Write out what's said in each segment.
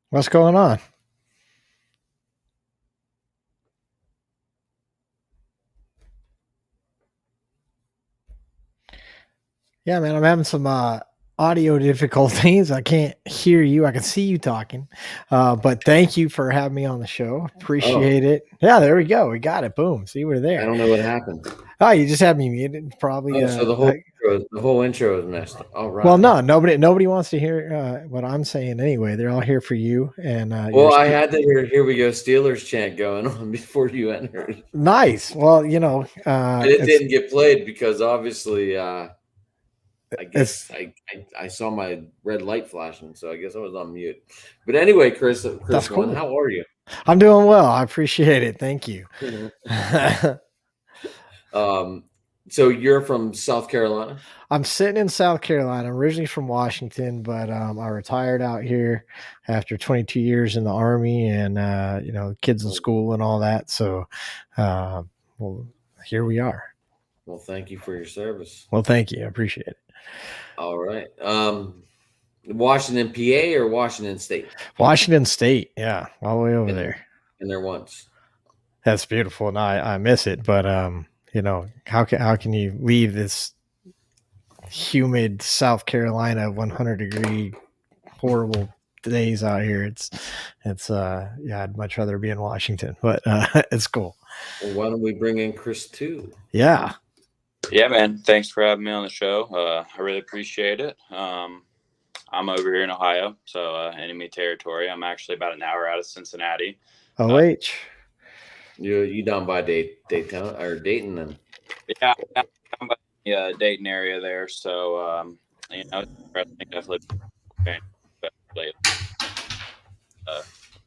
What's going on? Yeah, man, I'm having some audio difficulties. I can't hear you. I can see you talking. But thank you for having me on the show. Oh, Appreciate it. Yeah, there we go. We got it. Boom. See, we're I there. don't know what happened. Oh, you just had me muted. Probably Oh, so the whole intro is messed. All well, right. no, nobody wants to hear what I'm saying anyway. They're all here for you and Well, I had to hear "Here we go Steelers" chant going on before you entered, nice. Well, and it didn't get played because obviously, I it's guess I saw my red light flashing, so I guess I was on mute. But anyway, that's Chris one, cool. how are you? I'm doing well. I appreciate it. Thank you. um, so you're from South Carolina? I'm sitting in South Carolina. I'm originally from Washington, but I retired out here after 22 years in the Army and, kids in Well, school and all that. So, uh, well, here we are. well, thank you for your service. Well, thank you. I appreciate it. All right. Washington, PA, or Washington State? Washington State. Yeah, all the way over And there. and there once. That's beautiful. And I miss it. But, how can you leave this humid South Carolina 100-degree horrible days out here. Yeah, I'd much rather be in Washington, but it's cool. Well, why don't we bring in Chris too? Yeah. Yeah, man. Thanks for having me on the show. I really appreciate it. I'm over here in Ohio, so enemy territory. I'm actually about an hour out of Cincinnati. OH. You down by Daytona or Dayton then? Yeah, I'm by the Dayton area there, so it's interesting. I've lived lately,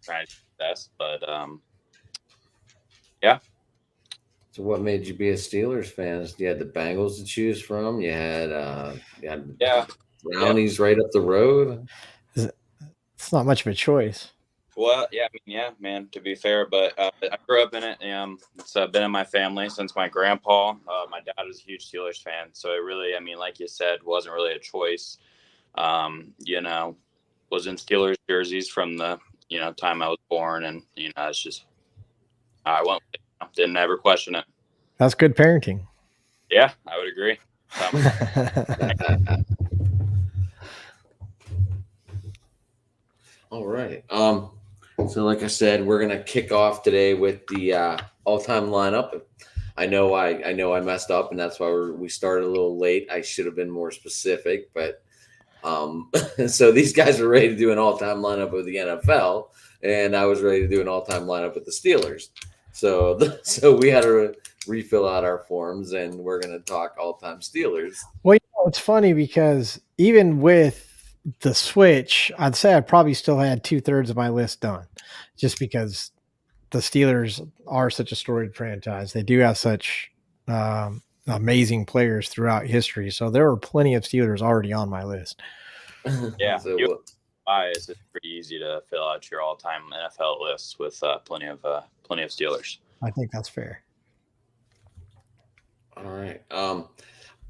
trying to best, but yeah. So what made you be a Steelers fan? You had the Bengals to choose from. You had Yeah. Brownies right up the road. It's not much of a choice. Well, yeah, I mean, yeah, man. To be fair, but I grew up in it. It's been in my family since my grandpa. My dad was a huge Steelers fan, so it really, I mean, like you said, wasn't really a choice. Um, you know, was in Steelers jerseys from the time I was born, and it's just I went. Didn't ever question it. That's good parenting. Yeah, I would agree. All right. So like I said, we're gonna kick off today with the all-time lineup. I know I messed up, and that's why we started a little late. I should have been more specific, but so these guys are ready to do an all-time lineup of the NFL, and I was ready to do an all-time lineup with the Steelers. So we had to refill out our forms, and we're gonna talk all-time Steelers. Well, it's funny because even with the switch, I'd say I probably still had 2/3 of my list done, just because the Steelers are such a storied franchise. They do have such amazing players throughout history. So there were plenty of Steelers already on my list. Yeah, So bias. It's pretty easy to fill out your all-time NFL lists with plenty of Steelers. I think that's fair. all right.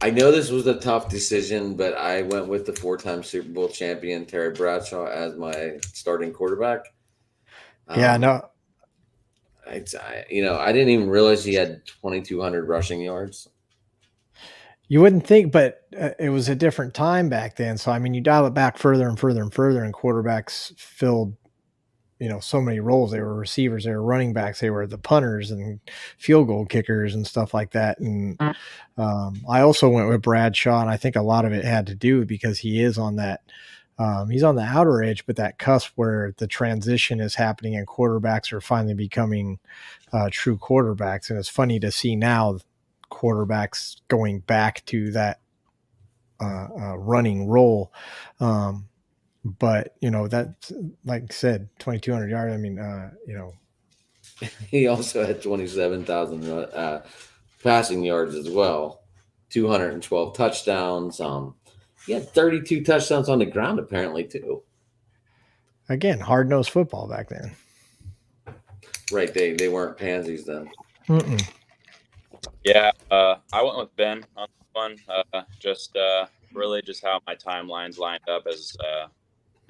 I know this was a tough decision, but I went with the four-time Super Bowl champion Terry Bradshaw as my starting quarterback. Yeah, Um, no, I didn't even realize he had 2,200 rushing yards. you wouldn't think, but it was a different time back then. So I mean, you dial it back further and further and further, and quarterbacks filled so many roles. They were receivers, they were running backs, they were the punters and field goal kickers and stuff like that. And I also went with Bradshaw, and I think a lot of it had to do because he is on that. He's on the outer edge, but that cusp where the transition is happening and quarterbacks are finally becoming true quarterbacks. And it's funny to see now quarterbacks going back to that running role. But that, like I said, 2,200 yards. I mean, He also had 27,000 passing yards as well, 212 touchdowns. He had 32 touchdowns on the ground apparently too. again, hard nosed football back then. Right? They weren't pansies then. Mm-mm. Yeah, I went with Ben on this one. Just really just how my timelines lined up as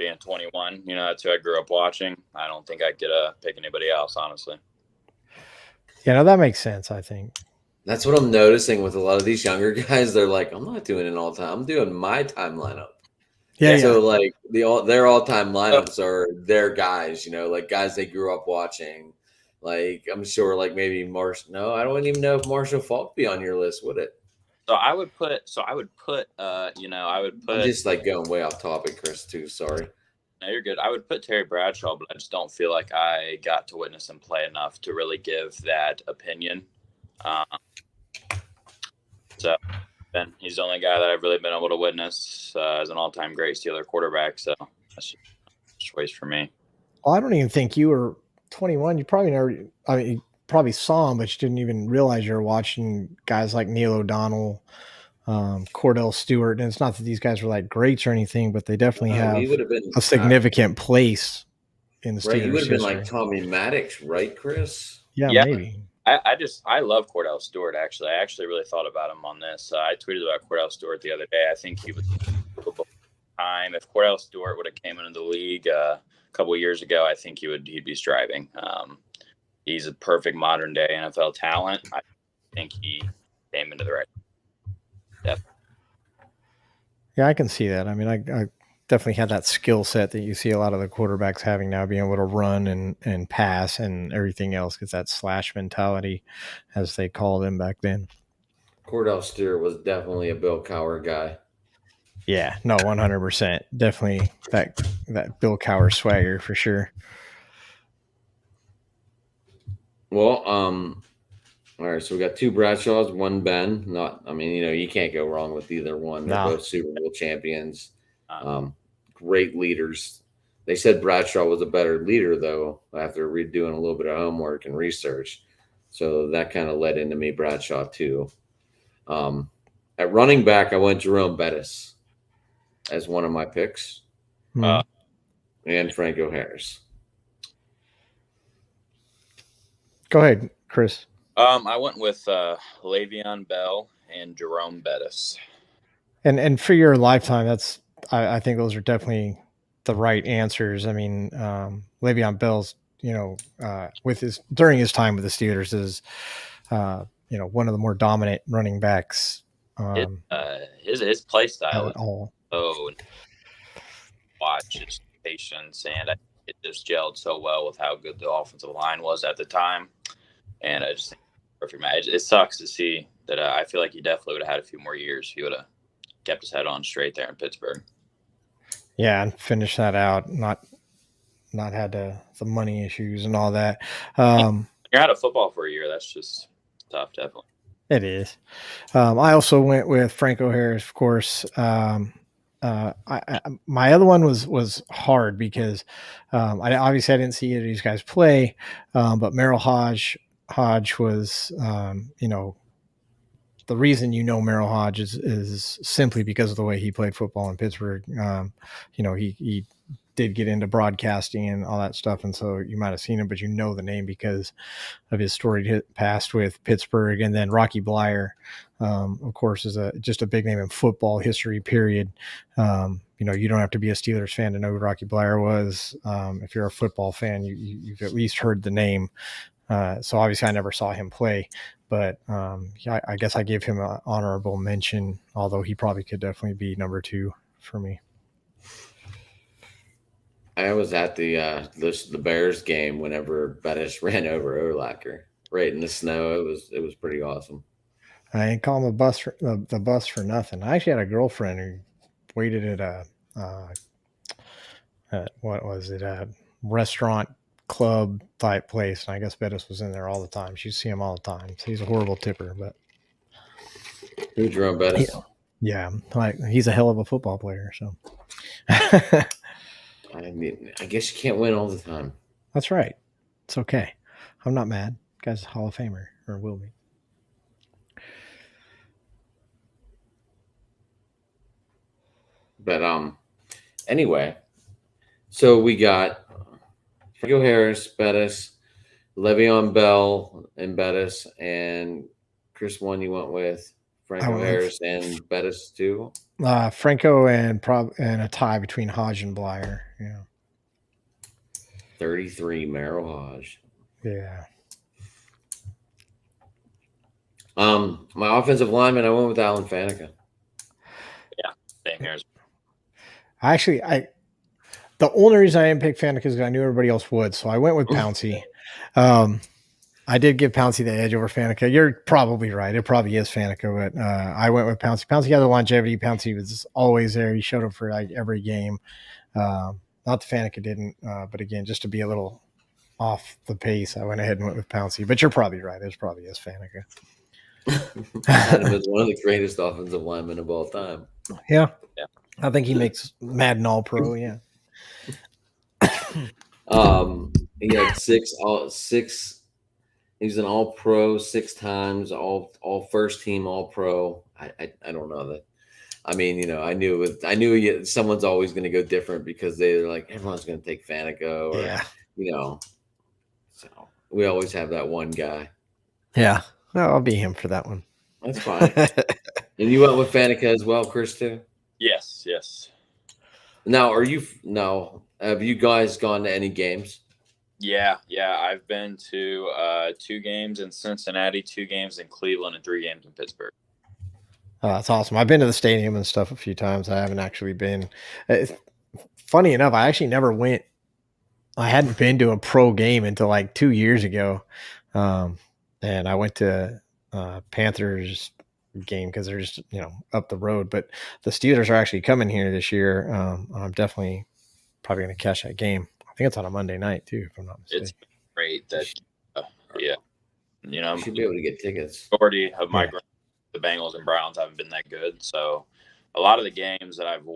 being 21. That's who I grew up watching. I don't think I could pick anybody else, honestly. Yeah, no, that makes sense, I think. That's what I'm noticing with a lot of these younger guys. They're like, I'm not doing an all time. I'm doing my time lineup. Yeah, So yeah. like their all time lineups are their guys. Like guys they grew up watching. Like I'm sure, like maybe Marshall. No, I don't even know if Marshall Falk be on your list, would it? So I would put. I'm just like going way off topic, Chris. Too sorry. No, you're good. I would put Terry Bradshaw, but I just don't feel like I got to witness him play enough to really give that opinion. So Ben, he's the only guy that I've really been able to witness as an all-time great Steeler quarterback. So that's just a choice for me. Well, I don't even think you were 21. You probably never. I mean, you probably saw him, but you didn't even realize you were watching guys like Neil O'Donnell, Cordell Stewart. And it's not that these guys were like greats or anything, but they definitely have he would have been a significant place in the right. You Steelers' would have been history. like Tommy Maddox, right, Chris? Yeah, maybe. I love Cordell Stewart. Actually, I actually really thought about him on this. I tweeted about Cordell Stewart the other day. I think he was time. If Cordell Stewart would have came into the league a couple of years ago, I think he'd be striving. He's a perfect modern day NFL talent. I think he came into the right. Definitely. Yeah, I can see that. I mean, I definitely had that skill set that you see a lot of the quarterbacks having now, being able to run and pass and everything else, because that slash mentality, as they called him back then. Cordell Stewart was definitely a Bill Cowher guy. Yeah, no, 100%. Definitely that Bill Cowher swagger for sure. Well, all right, so we got 2 Bradshaws, 1 Ben. You can't go wrong with either one. They're both Super Bowl champions. Great leaders. They said Bradshaw was a better leader, though, after doing a little bit of homework and research. So that kind of led into me Bradshaw, too. At running back, I went Jerome Bettis as one of my picks. And Franco Harris. Go ahead, Chris. I went with Le'Veon Bell and Jerome Bettis. And for your lifetime, I think those are definitely the right answers. I mean, Le'Veon Bell's, during his time with the Steelers is, one of the more dominant running backs. His play style at all. Watch his patience, and it just gelled so well with how good the offensive line was at the time. And I just think perfect match. It sucks to see that. I feel like he definitely would have had a few more years. He would have kept his head on straight there in Pittsburgh. Yeah, and finish that out. Not had the money issues and all that. You're out of football for a year. That's just tough, definitely. It is. I also went with Franco Harris, of course. My other one was hard because I didn't see these guys play, but Merrill Hodge was, the reason Merrill Hodge is simply because of the way he played football in Pittsburgh. He did get into broadcasting and all that stuff, and so you might have seen him, but the name because of his storied past with Pittsburgh. And then Rocky Bleier, of course, is just a big name in football history, period. You don't have to be a Steelers fan to know who Rocky Bleier was. If you're a football fan, you've at least heard the name. So obviously I never saw him play, but I guess I give him an honorable mention, although he probably could definitely be number 2 for me. I was at the Bears game whenever Bettis ran over Urlacher right in the snow. It was pretty awesome. I ain't calling the bus for nothing. I actually had a girlfriend who waited at what was it, a restaurant club type place, and I guess Bettis was in there all the time. She'd see him all the time. So he's a horrible tipper, but who Jerome Bettis? Yeah, he's a hell of a football player. So I guess you can't win all the time. That's right. It's okay. I'm not mad. Guy's a Hall of Famer, or will be. But anyway, so we got Franco Harris, Bettis, Le'Veon Bell, and Bettis, and Chris, one you went with Franco Harris and Bettis too. Franco and a tie between Hodge and Blyer. Yeah. 33 Merrill Hodge. Yeah. My offensive lineman, I went with Alan Faneca. Yeah, same here. The only reason I didn't pick Faneca is because I knew everybody else would, so I went with Pouncey. I did give Pouncey the edge over Faneca. You're probably right. It probably is Faneca, but I went with Pouncey. Pouncey had the longevity. Pouncey was always there. He showed up for like every game. Not the Faneca didn't, but again, just to be a little off the pace, I went ahead and went with Pouncey. But you're probably right. It probably is Faneca. Adam is one of the greatest offensive linemen of all time. Yeah. I think he makes Madden All Pro. Yeah. He had six. He was an All Pro 6 times, all first team All Pro. I don't know that. I mean, I knew someone's always going to go different because they're like everyone's going to take Faneca, or so we always have that one guy. Yeah, well, I'll be him for that one. That's fine. And you went with Faneca as well, Chris, too? Yes. Now, have you guys gone to any games? Yeah. I've been to 2 games in Cincinnati, 2 games in Cleveland, and 3 games in Pittsburgh. Oh, that's awesome. I've been to the stadium and stuff a few times. I haven't actually been. Funny enough, I actually never went. I hadn't been to a pro game until like 2 years ago. And I went to Panthers game because they're just, up the road. But the Steelers are actually coming here this year. I'm definitely probably going to catch that game. I think it's on a Monday night too, if I'm not mistaken. It's great that, You should be able to get tickets. Majority of my the Bengals and Browns haven't been that good, so a lot of the games that I've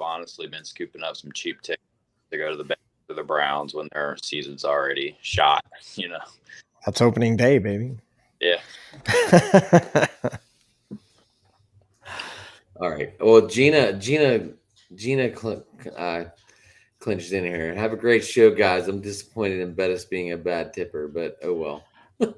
honestly been scooping up some cheap tickets to go to the Bengals or the Browns when their season's already shot. That's opening day, baby. Yeah. All right. Well, Gina clinched in here. Have a great show, guys. I'm disappointed in Bettis being a bad tipper, but oh well.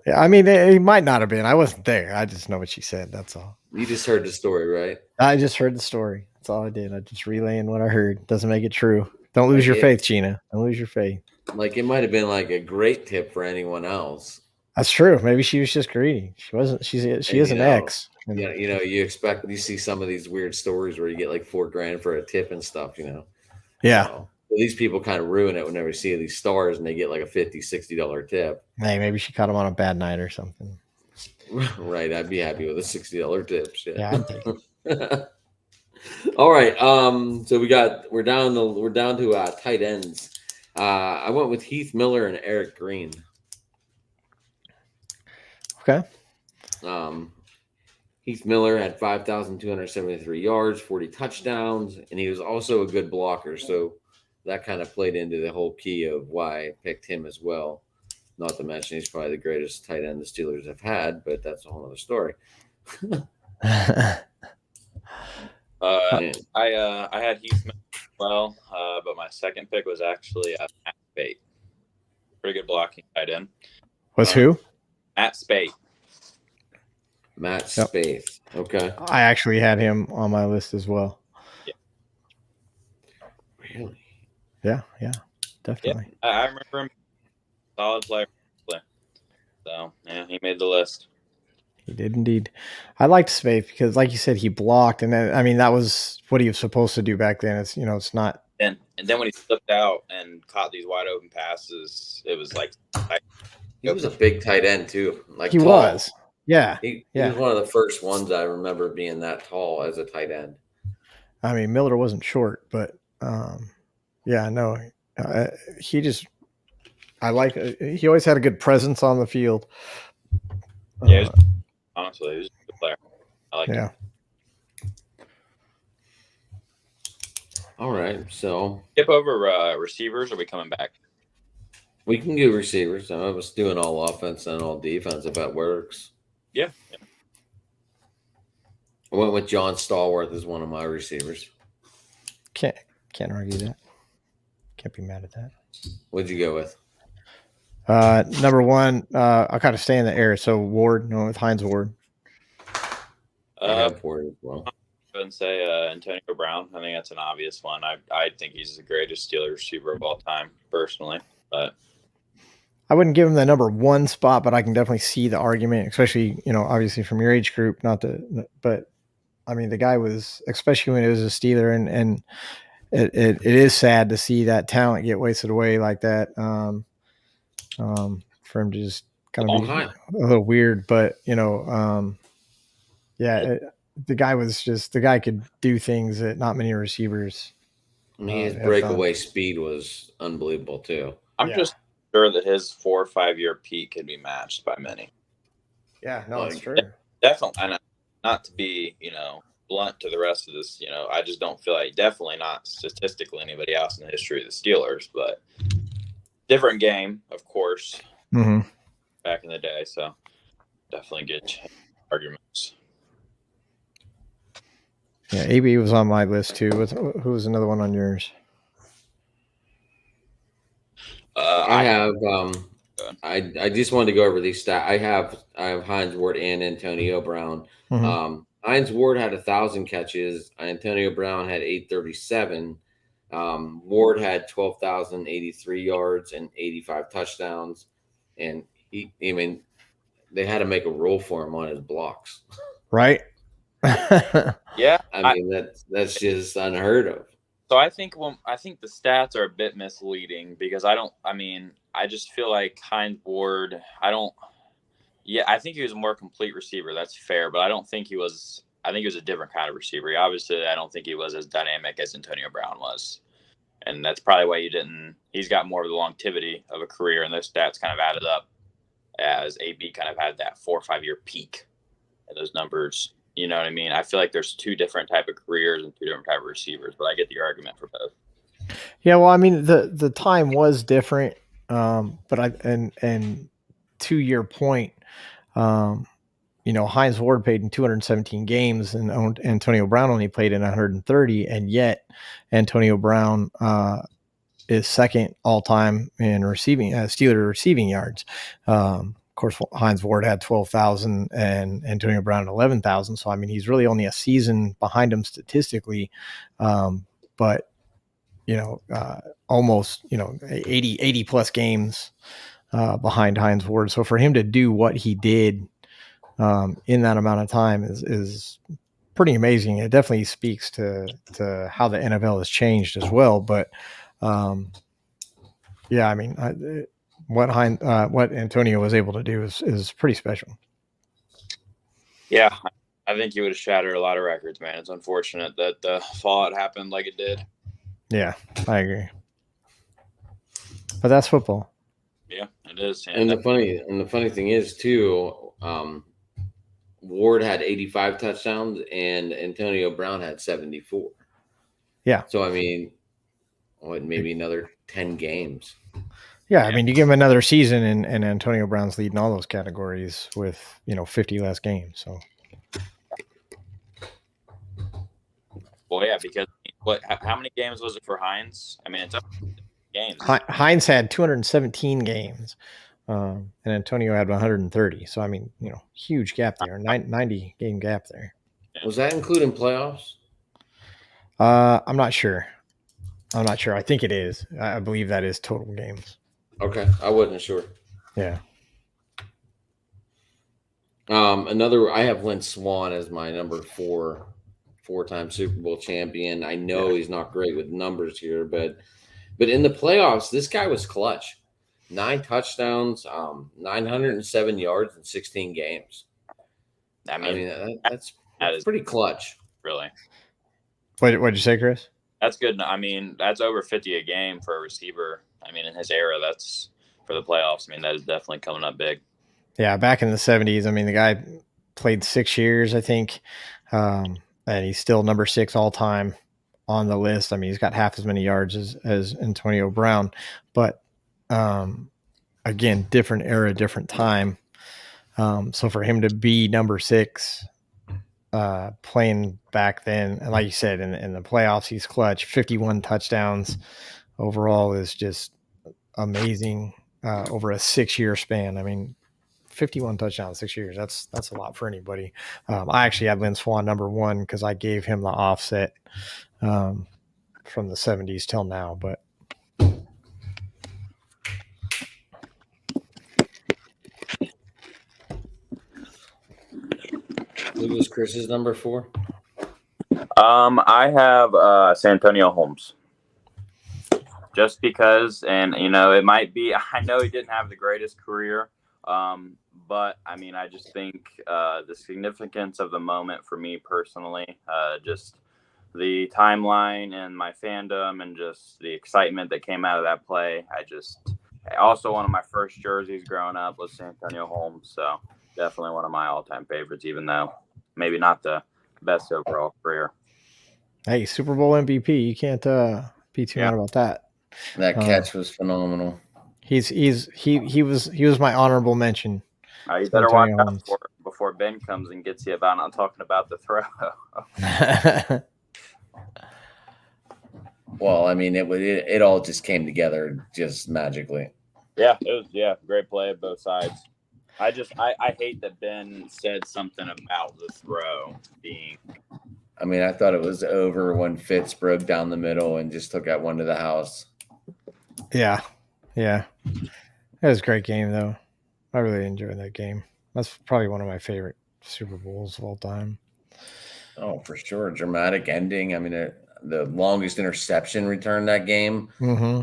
Yeah, I mean, he might not have been. I wasn't there. I just know what she said. That's all. You just heard the story, right? I just heard the story. That's all I did. I just relaying what I heard. Doesn't make it true. Don't lose your faith, Gina. Don't lose your faith. Like it might have been like a great tip for anyone else. That's true. Maybe she was just greedy. She wasn't. She is an ex. Yeah, you see some of these weird stories where you get like $4,000 for a tip and stuff. Yeah. So these people kind of ruin it whenever you see these stars and they get like a $50, $60 tip. Hey, maybe she caught him on a bad night or something. Right. I'd be happy with a $60 tip. Shit. Yeah. I'd take it. All right. So we're down to tight ends. I went with Heath Miller and Eric Green. Okay. Heath Miller had 5,273 yards, 40 touchdowns, and he was also a good blocker. So that kind of played into the whole key of why I picked him as well. Not to mention he's probably the greatest tight end the Steelers have had, but that's a whole other story. I had Heath Miller as well, but my second pick was actually Matt Spate. Pretty good blocking tight end. Was who? Matt Spate. Matt Spaeth. Okay. I actually had him on my list as well. Yeah. Really? Yeah, definitely. Yeah, I remember him. Solid player. So, yeah, he made the list. He did indeed. I liked Spaeth because, like you said, he blocked, and then, I mean, that was what he was supposed to do back then. It's it's not. And then when he slipped out and caught these wide open passes, it was like he was a big tight end too. Like he tall. Was. Yeah. He was one of the first ones I remember being that tall as a tight end. I mean, Miller wasn't short, but no, he just. He always had a good presence on the field. Yeah, honestly, he was a good player. I like him. All right, so skip over receivers. Or are we coming back? We can do receivers. I was doing all offense and all defense if that works. Yeah. I went with John Stallworth as one of my receivers. Can't argue that. Can't be mad at that. What'd you go with? Number one, I'll kind of stay in the air. So Ward, with Hines Ward. I have Ward as well. Go and say Antonio Brown. I think that's an obvious one. I think he's the greatest Steelers receiver of all time, personally. But I wouldn't give him the number one spot, but I can definitely see the argument, especially, obviously from your age group, but I mean, the guy was, especially when he was a Steeler, and it is sad to see that talent get wasted away like that. For him to just kind of be a little weird, but the guy could do things that not many receivers. I mean, his breakaway speed was unbelievable too. I'm just sure that his 4 or 5 year peak can be matched by many. Yeah, no, it's true. Definitely, and not to be, blunt to the rest of this, I just don't feel like, definitely not statistically anybody else in the history of the Steelers, but different game, of course, back in the day. So definitely good arguments. Yeah, AB was on my list too. Who was another one on yours? I have. I just wanted to go over these stats. I have Hines Ward and Antonio Brown. Hines Ward had 1,000 catches. Antonio Brown had 837. Ward had 12,083 yards and 85 touchdowns. And they had to make a rule for him on his blocks. Right. Yeah. I mean, that's just unheard of. So I think the stats are a bit misleading because I just feel like Hines Ward, I think he was a more complete receiver. That's fair, but I think he was a different kind of receiver. Obviously, I don't think he was as dynamic as Antonio Brown was. And that's probably why he's got more of the longevity of a career, and those stats kind of added up as AB kind of had that 4 or 5 year peak and those numbers. You know what I mean? I feel like there's two different type of careers and two different type of receivers, but I get the argument for both. Yeah, well, I mean, the time was different, but and to your point, Hines Ward played in 217 games, and Antonio Brown only played in 130, and yet Antonio Brown is second all time in receiving Steeler receiving yards. Of course, Hines Ward had 12,000 and Antonio Brown 11,000. So, I mean, he's really only a season behind him statistically. But, almost, 80 plus games behind Hines Ward. So for him to do what he did in that amount of time is pretty amazing. It definitely speaks to how the NFL has changed as well. But, yeah, I mean, what Antonio was able to do is pretty special. Yeah, I think he would have shattered a lot of records, man. It's unfortunate that the fallout happened like it did. Yeah, I agree. But that's football. Yeah, it is. And the funny thing is too, Ward had 85 touchdowns and Antonio Brown had 74. Yeah. So I mean, maybe another 10 games. Yeah, I mean, you give him another season, and Antonio Brown's leading all those categories with 50 less games. So, well, yeah, because how many games was it for Hines? I mean, it's up games. Hines had 217 games, and Antonio had 130. So, I mean, huge gap there, 90 game gap there. Was that including playoffs? I'm not sure. I think it is. I believe that is total games. Okay, I wasn't sure. Yeah. I have Lynn Swann as my number 4-time Super Bowl champion. I know he's not great with numbers here, but in the playoffs, this guy was clutch. 9 touchdowns, 907 yards in 16 games. I mean that's pretty clutch. Really. What'd you say, Chris? That's good. I mean, that's over 50 a game for a receiver. I mean, in his era, that's for the playoffs. I mean, that is definitely coming up big. Yeah, back in the 70s, I mean, the guy played 6 years, I think, and he's still number 6 all time on the list. I mean, he's got half as many yards as Antonio Brown, but again, different era, different time. So for him to be number 6 playing back then, and like you said, in the playoffs, he's clutch. 51 touchdowns overall is just amazing over a 6-year span. I mean, 51 touchdowns 6 years. That's a lot for anybody. I actually had Lynn Swan number one because I gave him the offset from the 70s till now. But Who was Chris's number 4? I have Santonio Holmes. Just because, and it might be. I know he didn't have the greatest career, but I mean, I just think the significance of the moment for me personally, just the timeline and my fandom, and just the excitement that came out of that play. Also one of my first jerseys growing up was Santonio Holmes, so definitely one of my all-time favorites, even though maybe not the best overall career. Hey, Super Bowl MVP. You can't be too mad about that. That catch was phenomenal. He was my honorable mention. You better watch out before Ben comes and gets you about not talking about the throw. Well, I mean, it all just came together just magically. Yeah, it was great play at both sides. I hate that Ben said something about the throw being. I mean, I thought it was over when Fitz broke down the middle and just took that one to the house. Yeah. It was a great game, though. I really enjoyed that game. That's probably one of my favorite Super Bowls of all time. Oh, for sure. Dramatic ending. I mean, the longest interception return that game. Mm-hmm.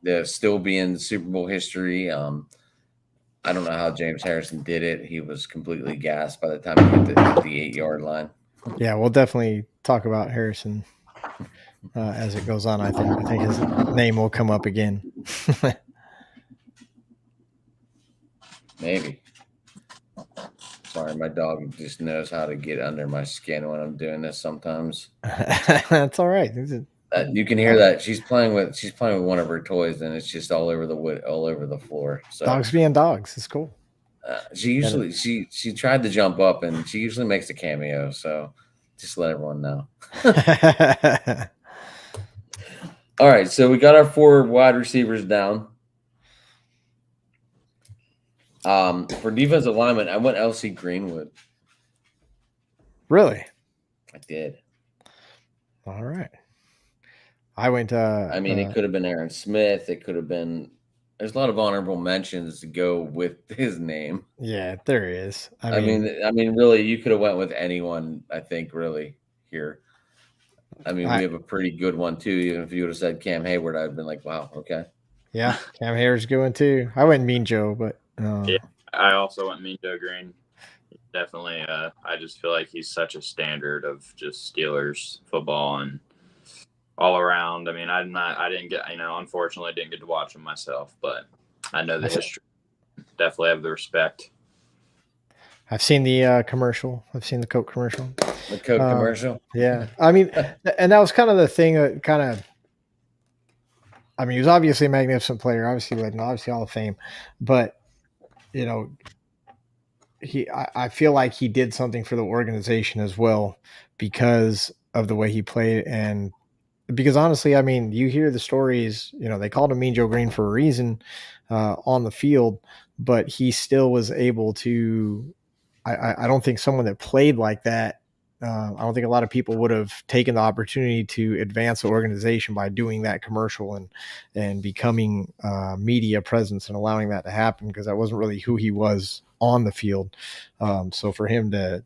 The still be in Super Bowl history. I don't know how James Harrison did it. He was completely gassed by the time he hit the 8-yard line. Yeah, we'll definitely talk about Harrison as it goes on. I think his name will come up again. Maybe. Sorry, my dog just knows how to get under my skin when I'm doing this sometimes. That's all right. You can hear that she's playing with one of her toys, and it's just all over the floor. So dogs being dogs, it's cool. She usually she tried to jump up, and she usually makes a cameo. So just let everyone know. All right, so we got our 4 wide receivers down. For defensive lineman, I went LC Greenwood. Really? I did. All right. I went. I mean, it could have been Aaron Smith. It could have been. There's a lot of honorable mentions to go with his name. Yeah, there is. I mean, really, you could have went with anyone. I think, really, here. I mean, we have a pretty good one too. Even if you would have said Cam Hayward, I'd have been like, "Wow, okay." Yeah, Cam Hayward's going too. I went Mean Joe, but yeah, I also went Mean Joe Green. Definitely, I just feel like he's such a standard of just Steelers football and all around. I mean, I didn't get, unfortunately, I didn't get to watch him myself, but I know the history. Definitely have the respect. I've seen the commercial. I've seen the Coke commercial. The Coke commercial? Yeah. I mean, and that was kind of the thing that I mean, he was obviously a magnificent player, obviously led, obviously Hall of Fame, but, I feel like he did something for the organization as well because of the way he played. And because honestly, I mean, you hear the stories, they called him Mean Joe Green for a reason on the field, but he still was able to, I don't think someone that played like that, I don't think a lot of people would have taken the opportunity to advance the organization by doing that commercial and becoming media presence and allowing that to happen, because that wasn't really who he was on the field. So for him to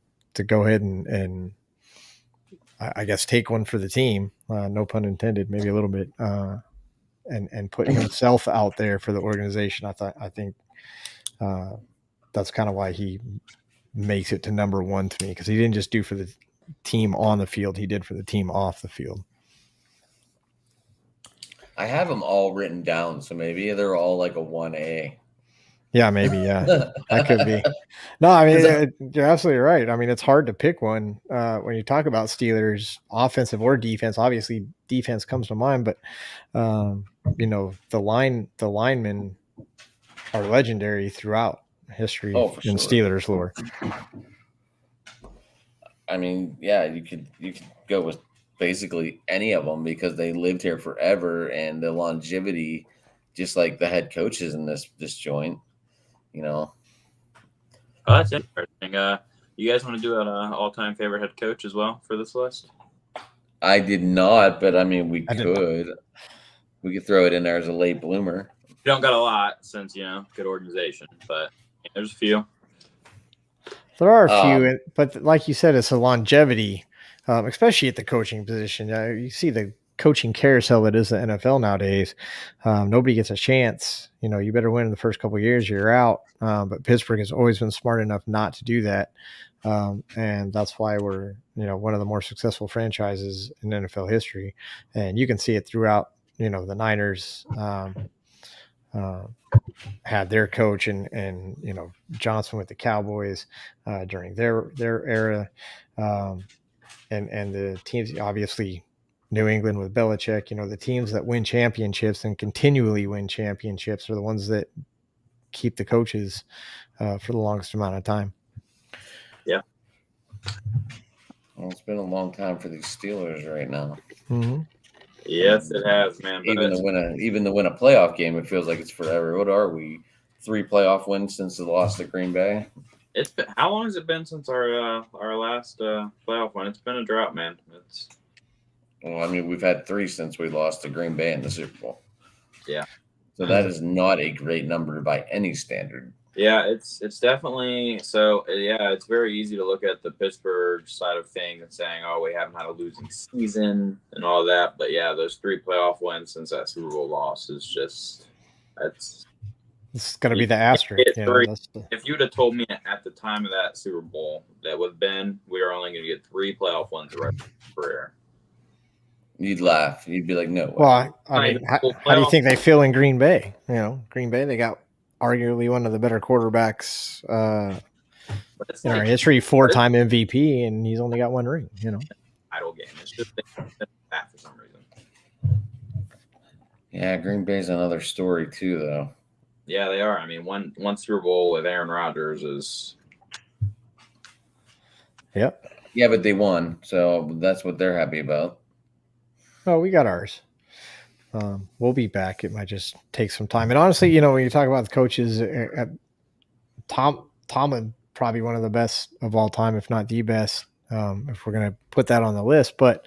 go ahead and I guess take one for the team, no pun intended, maybe a little bit, and put himself out there for the organization, I think that's kind of why he makes it to number one to me, because he didn't just do for the team on the field, he did for the team off the field. I have them all written down, so maybe they're all like a 1A. Yeah, maybe. Yeah, that could be. No, I mean, you're absolutely right. I mean, it's hard to pick one when you talk about Steelers offensive or defense. Obviously, defense comes to mind, but the linemen are legendary throughout history in Steelers lore. I mean, yeah, you could go with basically any of them because they lived here forever, and the longevity, just like the head coaches in this joint, Oh, that's interesting. You guys want to do an all-time favorite head coach as well for this list? I did not, but I mean, we I did not. could. We could throw it in there as a late bloomer. You don't got a lot since good organization, but there's a few. There are a few, but like you said, it's a longevity, especially at the coaching position. You see the coaching carousel that is the NFL nowadays. Nobody gets a chance. You better win in the first couple of years, you're out. But Pittsburgh has always been smart enough not to do that. And that's why we're, one of the more successful franchises in NFL history. And you can see it throughout, the Niners, had their coach and Johnson with the Cowboys during their era, and the teams, obviously New England with Belichick. The teams that win championships and continually win championships are the ones that keep the coaches for the longest amount of time. Yeah. Well, it's been a long time for these Steelers right now. Mm-hmm. Yes, it has, man. But Even to win a playoff game, it feels like it's forever. What are we? 3 playoff wins since the loss to Green Bay. It's been, how long has it been since our last playoff win? It's been a drought, man. Well, I mean, we've had 3 since we lost to Green Bay in the Super Bowl. Yeah. So that is not a great number by any standard. Yeah, it's definitely so. Yeah, it's very easy to look at the Pittsburgh side of things and saying, "Oh, we haven't had a losing season and all that." But yeah, those 3 playoff wins since that Super Bowl loss is just It's going to be the asterisk. If you would have told me at the time of that Super Bowl that with Ben, we are only going to get 3 playoff wins the rest of his career, you'd laugh. You'd be like, "No way." Well, I mean, how do you think they feel in Green Bay? Green Bay, they got arguably one of the better quarterbacks in our history, 4-time MVP, and he's only got 1 ring. Title game. It's just that for some reason. Yeah, Green Bay's another story too, though. Yeah, they are. I mean, one Super Bowl with Aaron Rodgers is. Yep. Yeah, but they won, so that's what they're happy about. Oh, we got ours. We'll be back. It might just take some time. And honestly, when you talk about the coaches, Tomlin probably one of the best of all time, if not the best, if we're going to put that on the list. But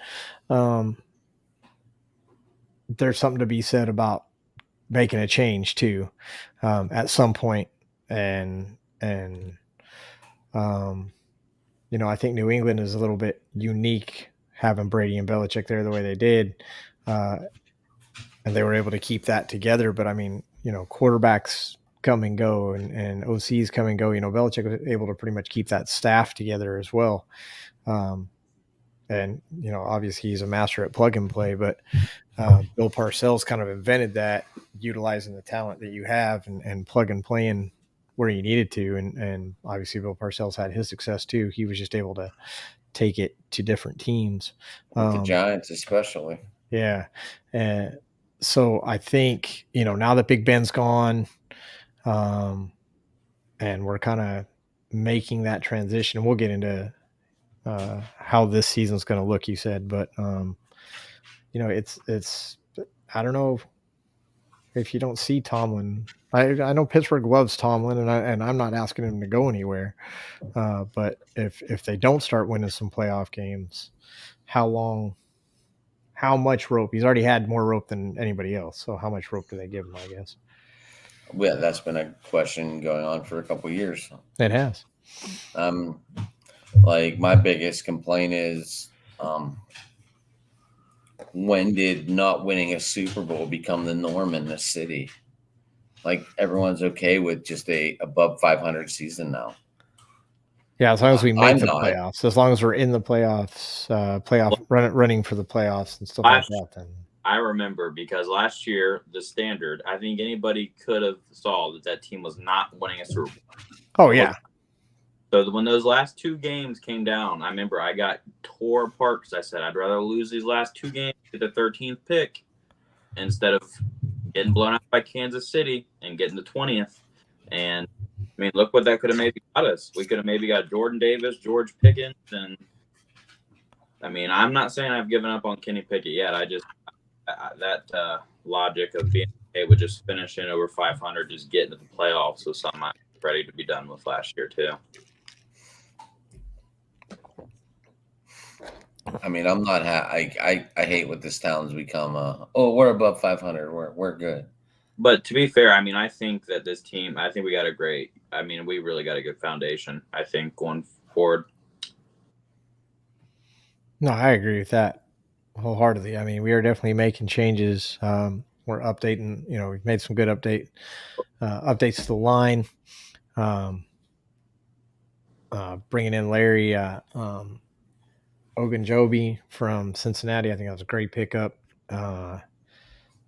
there's something to be said about making a change too at some point. And I think New England is a little bit unique having Brady and Belichick there the way they did. And they were able to keep that together. But I mean, quarterbacks come and go and OCs come and go. Belichick was able to pretty much keep that staff together as well. And, obviously he's a master at plug and play, but Bill Parcells kind of invented that, utilizing the talent that you have and plug and playing where you needed to. And obviously Bill Parcells had his success too. He was just able to take it to different teams. The Giants especially. Yeah. So I think, now that Big Ben's gone, and we're kind of making that transition, and we'll get into how this season's going to look, you said, but it's I don't know if you don't see Tomlin. I know Pittsburgh loves Tomlin, and I'm not asking him to go anywhere. But if they don't start winning some playoff games, how much rope? He's already had more rope than anybody else. So how much rope do they give him, I guess? Yeah, that's been a question going on for a couple of years. It has. Like my biggest complaint is, when did not winning a Super Bowl become the norm in this city? Like everyone's okay with just a above 500 season now. Yeah, as long as we make the playoffs, as long as we're in the playoffs, running for the playoffs and stuff like that. Then I remember because last year the standard, I think anybody could have saw that team was not winning a Super Bowl. Oh yeah. So when those last 2 games came down, I remember I got tore apart because I said I'd rather lose these last 2 games, get the 13th pick, instead of getting blown out by Kansas City and getting the 20th. And I mean, look what that could have maybe got us. We could have maybe got Jordan Davis, George Pickens, and I mean, I'm not saying I've given up on Kenny Pickett yet. I just that logic of being okay with just finishing over 500, just getting to the playoffs was something ready to be done with last year too. I mean, I'm not. I hate what this town's become. We're above 500. We're good. But to be fair, I mean, I think that this team, I think we got a great. I mean, we really got a good foundation. I think going forward. No, I agree with that wholeheartedly. I mean, we are definitely making changes. We're updating. We've made some good updates to the line. Bringing in Larry Ogunjobi from Cincinnati, I think that was a great pickup.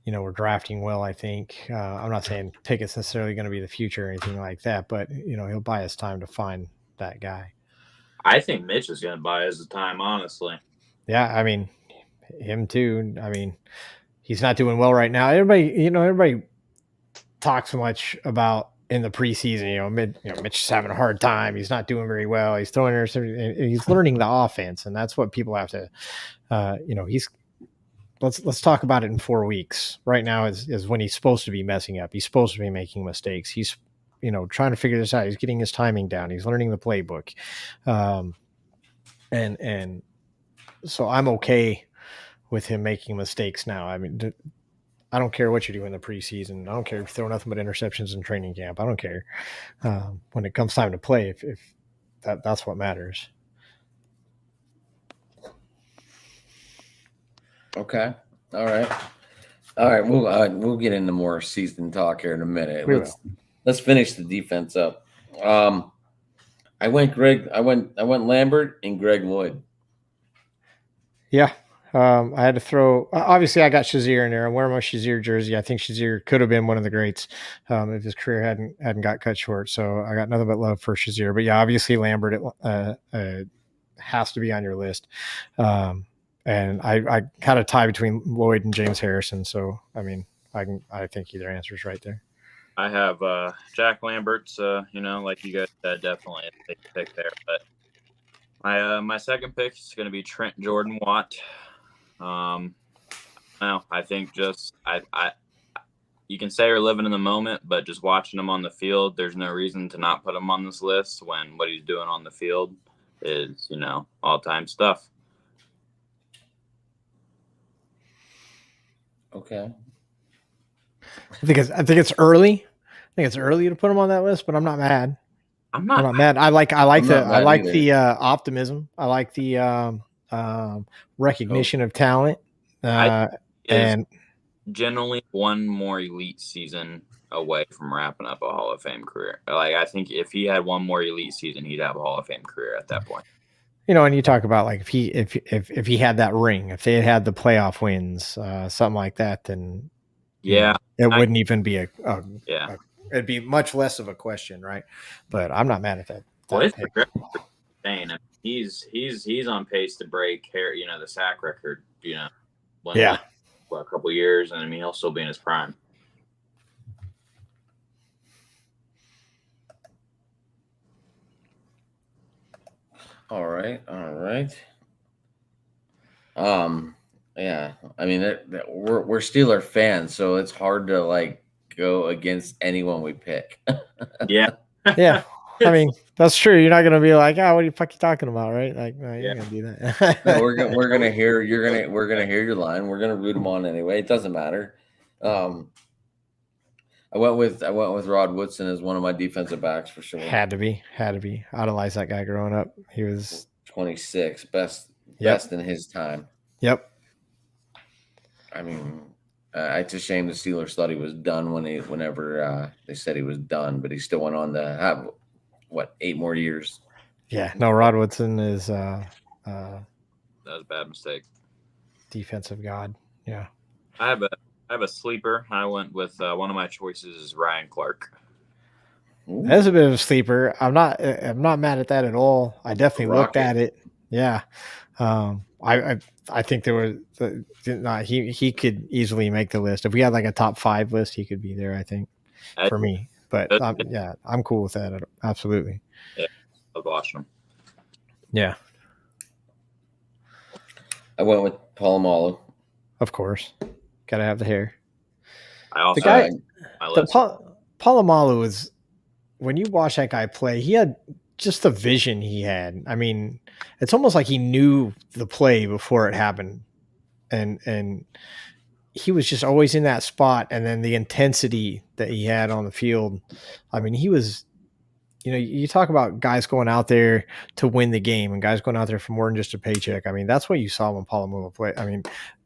We're drafting well, I think. I'm not saying Pickett's necessarily going to be the future or anything like that, but he'll buy us time to find that guy. I think Mitch is going to buy us the time, honestly. Yeah, I mean, him too. I mean, he's not doing well right now. Everybody talks so much about in the preseason. Mitch is having a hard time. He's not doing very well. He's throwing interceptions, and he's learning the offense, and that's what people have to. He's. Let's talk about it in 4 weeks. Right now is when he's supposed to be messing up. He's supposed to be making mistakes. He's, trying to figure this out. He's getting his timing down. He's learning the playbook, and so I'm okay with him making mistakes now. I mean, I don't care what you do in the preseason. I don't care if you throw nothing but interceptions in training camp. I don't care. When it comes time to play, if that's what matters. Okay. All right. We'll get into more season talk here in a minute. Let's finish the defense up. I went Lambert and Greg Lloyd. Yeah. I had to throw. Obviously, I got Shazier in there. I'm wearing my Shazier jersey. I think Shazier could have been one of the greats if his career hadn't got cut short. So I got nothing but love for Shazier. But yeah, obviously Lambert has to be on your list. And I had a tie between Lloyd and James Harrison. So I mean, I think either answer is right there. I have Jack Lambert's. Like you guys said, definitely a big pick there. But my second pick is going to be Trent Jordan Watt. I think you can say you're living in the moment, but just watching him on the field, there's no reason to not put him on this list when what he's doing on the field is, all-time stuff. Okay. I think it's early. I think it's early to put him on that list, but I'm not mad. I'm not mad. I like the optimism. I like the recognition of talent. And generally one more elite season away from wrapping up a Hall of Fame career. Like, I think if he had one more elite season, he'd have a Hall of Fame career at that point. And you talk about like if he had that ring, if they had the playoff wins, something like that, then it wouldn't even be it'd be much less of a question, right? But I'm not mad at that. Insane. He's on pace to break the sack record. A couple years, and I mean he'll still be in his prime. All right. Yeah. I mean, we're Steeler fans, so it's hard to like go against anyone we pick. Yeah. Yeah. I mean, that's true. You're not gonna be like, what are you fucking talking about, right? Like, no, you're gonna do that. No, we're gonna hear your line. We're gonna root them on anyway. It doesn't matter. I went with Rod Woodson as one of my defensive backs for sure. Had to be. Idolized that guy growing up. He was 26, best in his time. Yep. I mean, it's a shame the Steelers thought he was done whenever they said he was done, but he still went on to have 8 more years. Yeah. No, Rod Woodson is that was a bad mistake. Defensive god. Yeah. I have a sleeper. I went with one of my choices is Ryan Clark. Ooh. That's a bit of a sleeper. I'm not mad at that at all. I definitely looked at it. Yeah. I think there was he could easily make the list. If we had like a top 5 list, he could be there, I think, for me. But I'm cool with that. Absolutely. Yeah, I love watching him. Yeah. I went with Polamalu. Of course. Gotta have the hair. I also Polamalu is when you watch that guy play, he had just the vision he had. I mean, it's almost like he knew the play before it happened, and he was just always in that spot. And then the intensity that he had on the field. I mean, he was. You talk about guys going out there to win the game and guys going out there for more than just a paycheck. I mean, that's what you saw when Palomulo played. I mean,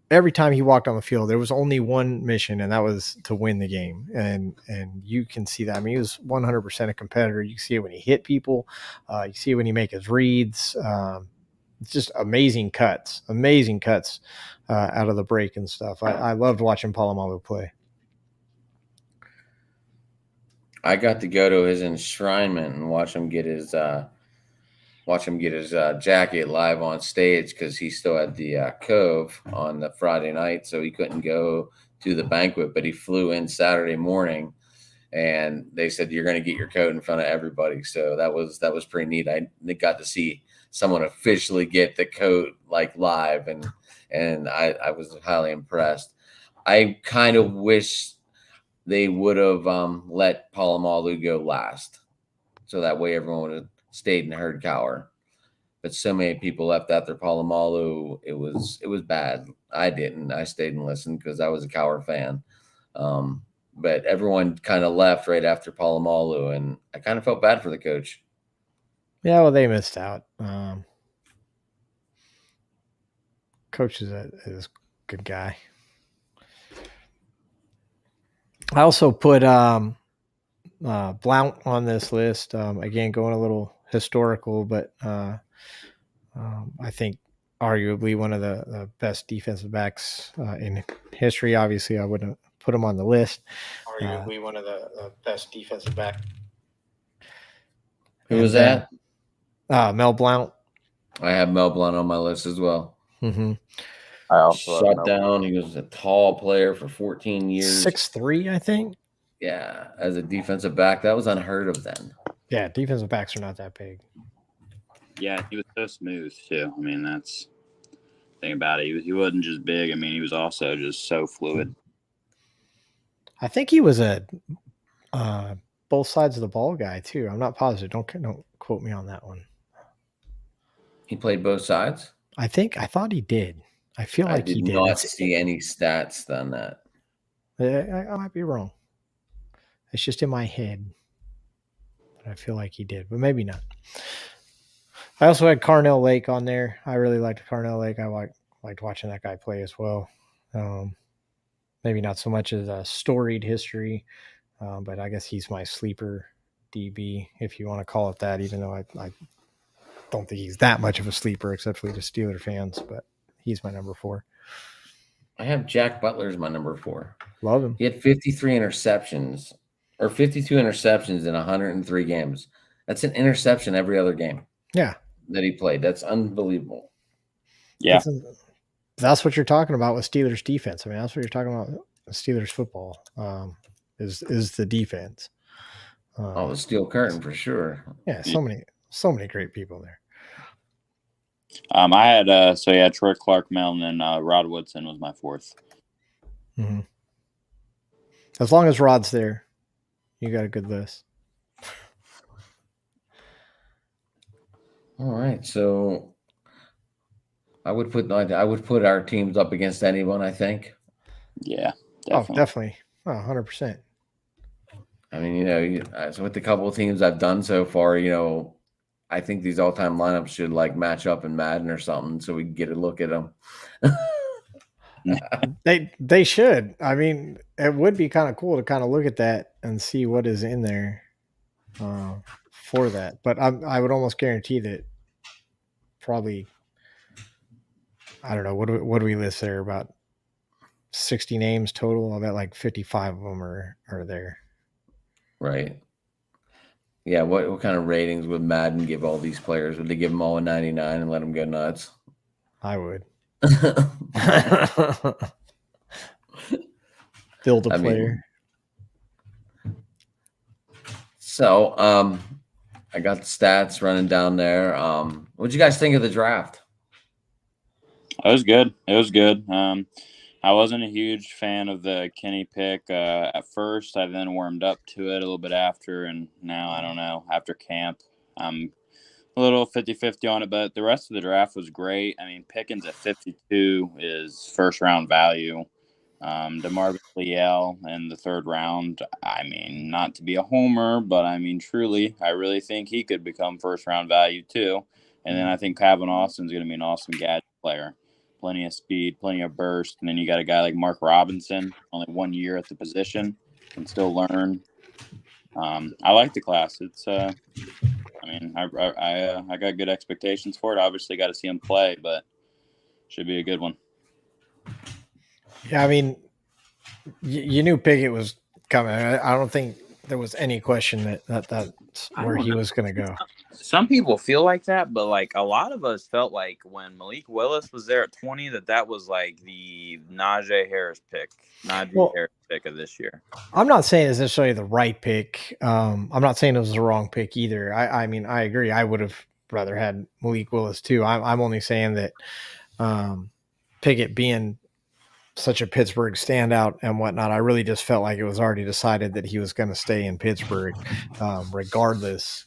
every time he walked on the field, there was only one mission, and that was to win the game. And you can see that. I mean, he was 100% a competitor. You see it when he hit people. You see it when he make his reads. It's just amazing cuts out of the break and stuff. I loved watching Palomulo play. I got to go to his enshrinement and watch him get his jacket live on stage because he still had the Cove on the Friday night, so he couldn't go to the banquet. But he flew in Saturday morning, and they said you're going to get your coat in front of everybody. So that was pretty neat. I got to see someone officially get the coat like live, and I was highly impressed. I kind of wish they would have let Palomalu go last, so that way everyone would have stayed and heard Cower. But so many people left after Palomalu, it was bad. I didn't. I stayed and listened because I was a Cower fan. But everyone kind of left right after Palomalu, and I kind of felt bad for the coach. Yeah, well, they missed out. Coach is a good guy. I also put Blount on this list. Again, going a little historical, but I think arguably one of the best defensive backs in history. Obviously, I wouldn't put him on the list. Arguably one of the best defensive back. Who was that? Mel Blount. I have Mel Blount on my list as well. Mm-hmm. I also shut down. He was a tall player for 14 years. 6'3", I think. Yeah, as a defensive back, that was unheard of then. Yeah, defensive backs are not that big. Yeah, he was so smooth too. I mean, that's the thing about it. He wasn't just big. I mean, he was also just so fluid. I think he was a both sides of the ball guy too. I'm not positive. Don't quote me on that one. He played both sides? I thought he did. I feel like he did. I did not see any stats on that. I might be wrong. It's just in my head. But I feel like he did, but maybe not. I also had Carnell Lake on there. I really liked Carnell Lake. I liked watching that guy play as well. Maybe not so much as a storied history, but I guess he's my sleeper DB, if you want to call it that, even though I don't think he's that much of a sleeper except for the Steeler fans, but he's my number 4. I have Jack Butler as my number 4. Love him. He had 52 interceptions in 103 games. That's an interception every other game. Yeah. That he played. That's unbelievable. Yeah. That's what you're talking about with Steelers defense. I mean, that's what you're talking about with Steelers football, is the defense. The steel curtain for sure. Yeah, so many great people there. I had Troy Clark, Mel, and then Rod Woodson was my 4th. Mm-hmm. As long as Rod's there, you got a good list. All right, so I would put our teams up against anyone, I think. Yeah, definitely. Oh, definitely. 100%. I mean, so with the couple of teams I've done so far, I think these all-time lineups should like match up in Madden or something so we can get a look at them. They should. I mean, it would be kind of cool to kind of look at that and see what is in there for that. But I would almost guarantee that probably, I don't know, what do we list there? About 60 names total. I bet like 55 of them are there. Right. Yeah, what kind of ratings would Madden give all these players? Would they give them all a 99 and let them go nuts? I would. Build a player. So, I got the stats running down there. What'd you guys think of the draft? It was good. I wasn't a huge fan of the Kenny pick at first. I then warmed up to it a little bit after, and now I don't know. After camp, I'm a little 50-50 on it, but the rest of the draft was great. I mean, Pickens at 52 is first round value. DeMarvin Leal in the third round. I mean, not to be a homer, but I mean, truly, I really think he could become first round value too. And then I think Calvin Austin's going to be an awesome gadget player. Plenty of speed, plenty of burst. And then you got a guy like Mark Robinson, only 1 year at the position, can still learn. I like the class. It's, I mean, I got good expectations for it. Obviously, got to see him play, but should be a good one. Yeah, I mean, you knew Pickett was coming. I don't think there was any question that's where he was going to go. Some people feel like that, but like a lot of us felt like when Malik Willis was there at 20, that was like the Harris pick of this year. I'm not saying it's necessarily the right pick. I'm not saying it was the wrong pick either. I mean, I agree. I would have rather had Malik Willis too. I'm only saying that Pickett being such a Pittsburgh standout and whatnot, I really just felt like it was already decided that he was going to stay in Pittsburgh, regardless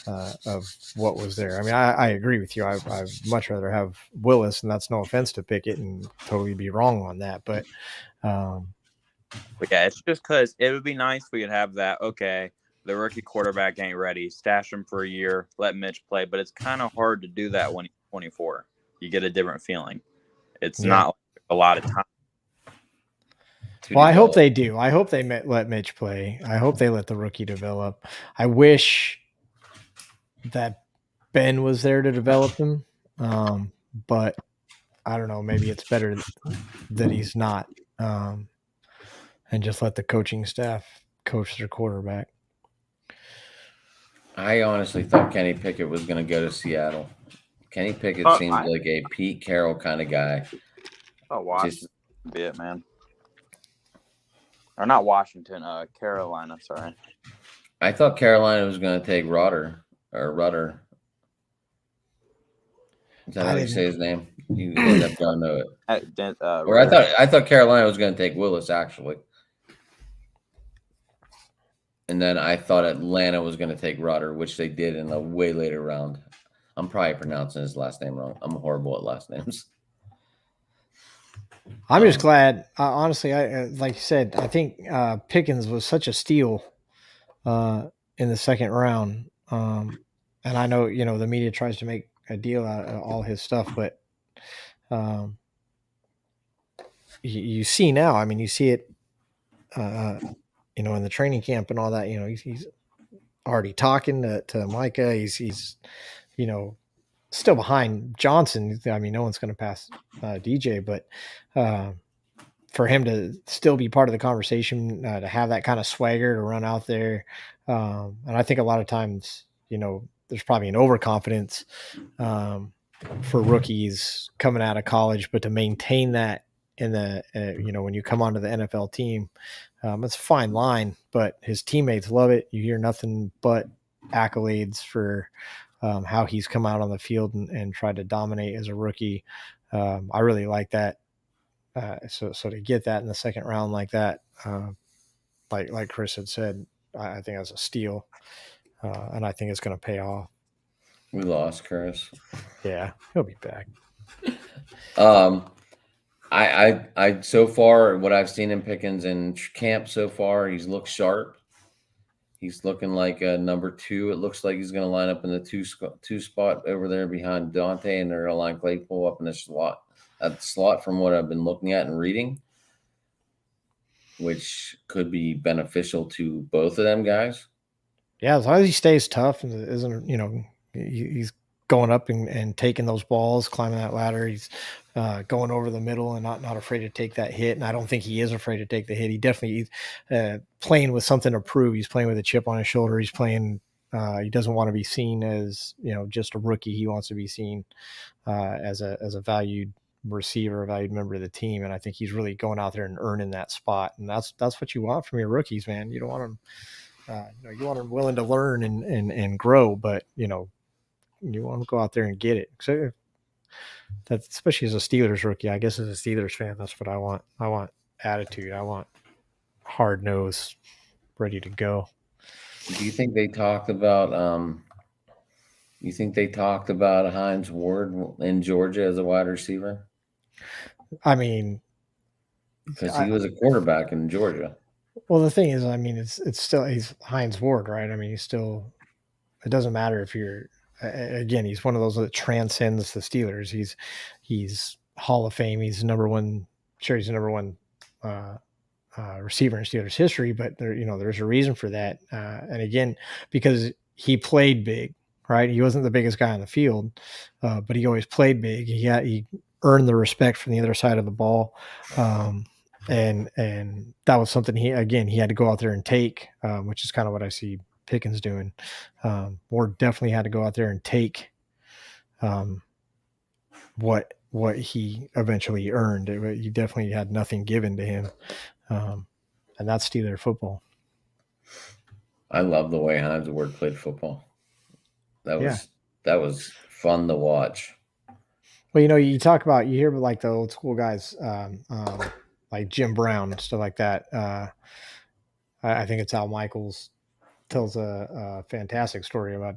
of what was there. I mean, I agree with you. I'd much rather have Willis, and that's no offense to Pickett, and totally be wrong on that. But yeah, it's just because it would be nice if we could have that. Okay, the rookie quarterback ain't ready. Stash him for a year. Let Mitch play. But it's kind of hard to do that when he's 24. You get a different feeling. It's not like a lot of time. Well, I hope they do. I hope they let Mitch play. I hope they let the rookie develop. I wish that Ben was there to develop him, but I don't know. Maybe it's better that he's not, and just let the coaching staff coach their quarterback. I honestly thought Kenny Pickett was going to go to Seattle. Kenny Pickett seems like a Pete Carroll kind of guy. Oh, Washington, be it, man. Or not Washington, Carolina. Sorry. I thought Carolina was going to take Rudder. Is that how you say his name? You end up going to it. Or I thought Carolina was going to take Willis actually, and then I thought Atlanta was going to take Rudder, which they did in a way later round. I'm probably pronouncing his last name wrong. I'm horrible at last names. I'm just glad, honestly. I like you said, I think Pickens was such a steal in the second round, and I know the media tries to make a deal out of all his stuff, but you see now. I mean, you see it, in the training camp and all that. He's already talking to Micah. He's still behind Johnson. I mean, no one's going to pass DJ, but for him to still be part of the conversation, to have that kind of swagger, to run out there, and I think a lot of times, there's probably an overconfidence for rookies coming out of college, but to maintain that in the when you come onto the NFL team, it's a fine line. But his teammates love it. You hear nothing but accolades for how he's come out on the field and tried to dominate as a rookie. I really like that. So to get that in the second round like that, like Chris had said, I think that's a steal, and I think it's going to pay off. We lost Chris. Yeah, he'll be back. I so far what I've seen in Pickens in camp so far, he's looked sharp. He's looking like a number 2. It looks like he's going to line up in the two spot over there behind Dante, and they're going to line Claypool up in the slot. From what I've been looking at and reading, which could be beneficial to both of them guys. Yeah, as long as he stays tough and isn't, he's going up and taking those balls, climbing that ladder. He's going over the middle and not afraid to take that hit. And I don't think he is afraid to take the hit. He definitely playing with something to prove. He's playing with a chip on his shoulder. He's playing. He doesn't want to be seen as just a rookie. He wants to be seen as a valued receiver, a valued member of the team. And I think he's really going out there and earning that spot. And that's what you want from your rookies, man. You don't want them. You want them willing to learn and grow, but you want to go out there and get it. So That's especially as a Steelers rookie. I guess as a Steelers fan, that's what I want. I want attitude. I want hard nose, ready to go. Do you think they talked about you think they talked about Hines Ward in Georgia as a wide receiver? I mean, Because I, he was a quarterback in Georgia. well, the thing is, I mean, it's still he's Heinz Ward, right? I mean, he's still. It doesn't matter if you're. Again, he's one of those that transcends the Steelers. He's Hall of Fame. He's number one. Sure, he's the number one uh, receiver in Steelers history, but there's a reason for that. And again, because he played big, right? He wasn't the biggest guy on the field, but he always played big. He earned the respect from the other side of the ball. And that was something he had to go out there and take, which is kind of what I see Pickens doing. Ward definitely had to go out there and take what he eventually earned. He definitely had nothing given to him, and that's Steeler football. I love the way Hines Ward played football. That Yeah. was fun to watch. Well, you talk about you hear like the old school guys, like Jim Brown and stuff like that. I think it's Al Michaels tells a fantastic story about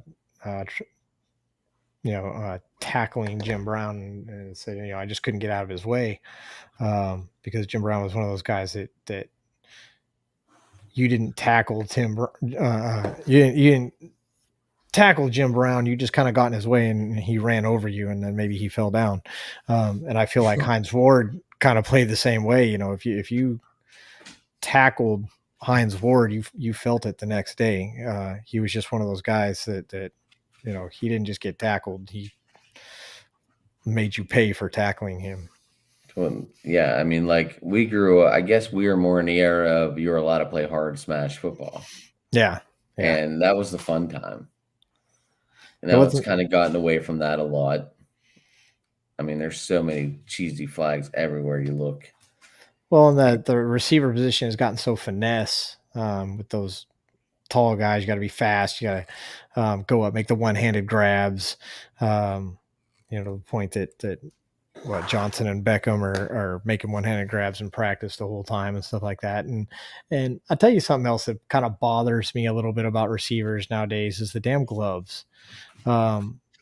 tackling Jim Brown and said, I just couldn't get out of his way because Jim Brown was one of those guys that you didn't tackle you didn't tackle Jim Brown. You just kind of got in his way and he ran over you, and then maybe he fell down. And I feel like Hines Ward kind of played the same way. If you tackled Hines Ward, you felt it the next day. He was just one of those guys that he didn't just get tackled. He made you pay for tackling him. Well, yeah, I mean, like we grew up, I guess we were more in the era of you were allowed to play hard smash football. Yeah. And that was the fun time. And now it's kind of gotten away from that a lot. I mean, there's so many cheesy flags everywhere you look. Well, and the receiver position has gotten so finesse with those tall guys. You got to be fast. You got to go up, make the one-handed grabs. To the point that Johnson and Beckham are making one-handed grabs in practice the whole time and stuff like that. And I'll tell you something else that kind of bothers me a little bit about receivers nowadays is the damn gloves.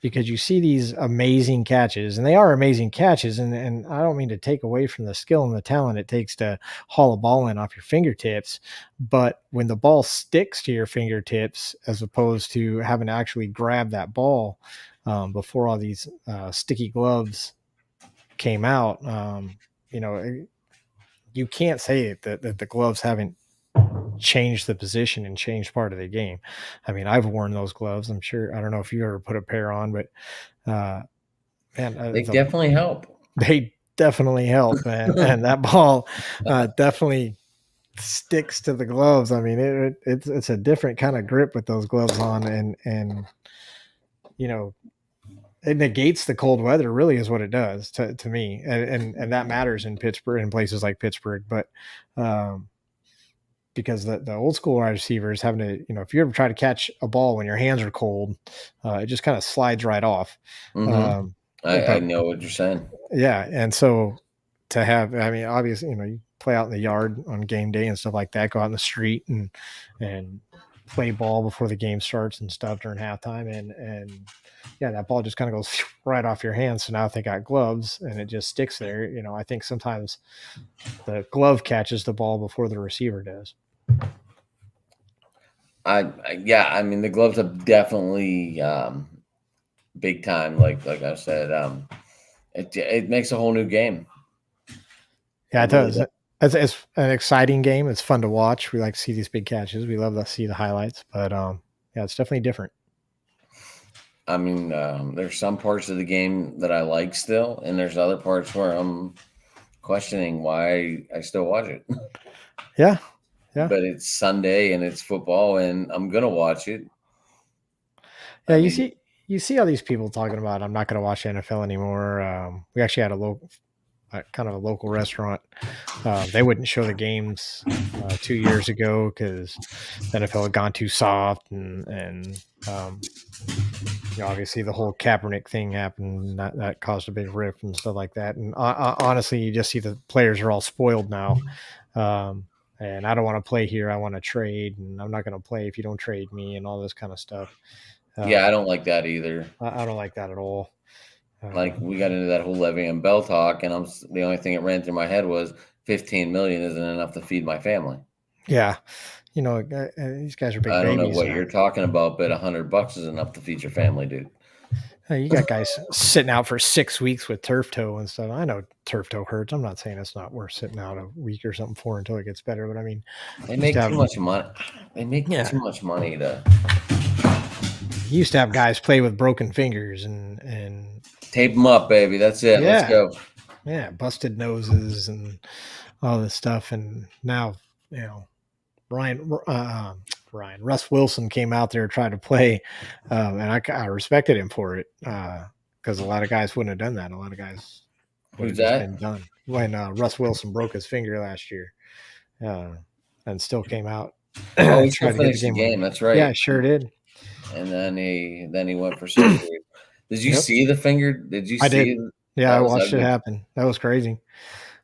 Because you see these amazing catches, and they are amazing catches, and I don't mean to take away from the skill and the talent it takes to haul a ball in off your fingertips, but when the ball sticks to your fingertips as opposed to having to actually grab that ball before all these sticky gloves came out, you can't say that the gloves haven't changed the position and changed part of the game. I mean, I've worn those gloves. I'm sure. I don't know if you ever put a pair on, but they definitely help. They definitely help, man. And that ball definitely sticks to the gloves. I mean, it's a different kind of grip with those gloves on, and it negates the cold weather. Really, is what it does to me, and that matters in Pittsburgh, in places like Pittsburgh, but. Because the old school wide receivers having to, if you ever try to catch a ball when your hands are cold, it just kind of slides right off. Mm-hmm. I know what you're saying. Yeah. And so to have, I mean, obviously, you play out in the yard on game day and stuff like that, go out in the street and play ball before the game starts and stuff during halftime. And yeah, that ball just kind of goes right off your hands. So now if they got gloves and it just sticks there, I think sometimes the glove catches the ball before the receiver does. I mean, the gloves have definitely big time. Like I said, it makes a whole new game. Yeah, it does. It's an exciting game. It's fun to watch. We like to see these big catches. We love to see the highlights, but yeah, it's definitely different. I mean, there's some parts of the game that I like still, and there's other parts where I'm questioning why I still watch it. Yeah. Yeah. But it's Sunday and it's football, and I'm gonna watch it. Yeah, you see all these people talking about I'm not going to watch NFL anymore. We actually had kind of a local restaurant. They wouldn't show the games 2 years ago because the NFL had gone too soft, and obviously the whole Kaepernick thing happened, and that caused a big rift and stuff like that. And honestly, you just see the players are all spoiled now. Um, and I don't want to play here. I want to trade, and I'm not going to play if you don't trade me, and all this kind of stuff. Yeah, I Um, don't like that either. I don't like that at all. Like we got into that whole Le'Veon Bell talk, and the only thing that ran through my head was 15 million isn't enough to feed my family. Yeah, these guys are big I don't know babies. what you're talking about, but $100 is enough to feed your family, dude. You got guys sitting out for 6 weeks with turf toe and stuff. I know turf toe hurts. I'm not saying it's not worth sitting out a week or something for until it gets better. But I mean, They used to make too have much money. They make yeah, too much money to you used to have guys play with broken fingers and tape them up, baby. That's it. Let's yeah, go. yeah, busted noses and all this stuff. And now, Ryan, Russ Wilson came out there tried to play, and I respected him for it because a lot of guys wouldn't have done that. A lot of guys would Who's have just that? been done. When Russ Wilson broke his finger last year, uh, and still came out Oh, he still tried to get the finished the game game. winner. That's Yeah, right. sure did. And then he went for surgery. Did you Yep, see the finger? Did you I did. see Yeah, that I was watched it ugly? happen. That was crazy.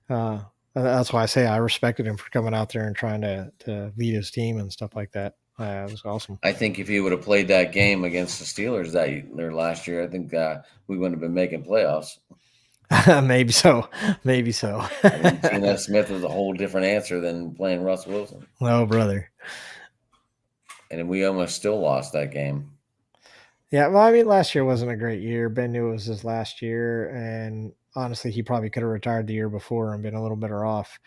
Uh, that's why I say I respected him for coming out there and trying to lead his team and stuff like that. It was awesome. I think if he would have played that game against the Steelers their last year, I think we wouldn't have been making playoffs. Maybe so. Maybe so. I mean, Geno Smith was a whole different answer than playing Russ Wilson, Oh, brother. and we almost still lost that game. Yeah, well, I mean, last year wasn't a great year. Ben knew it was his last year, and honestly, he probably could have retired the year before and been a little better off.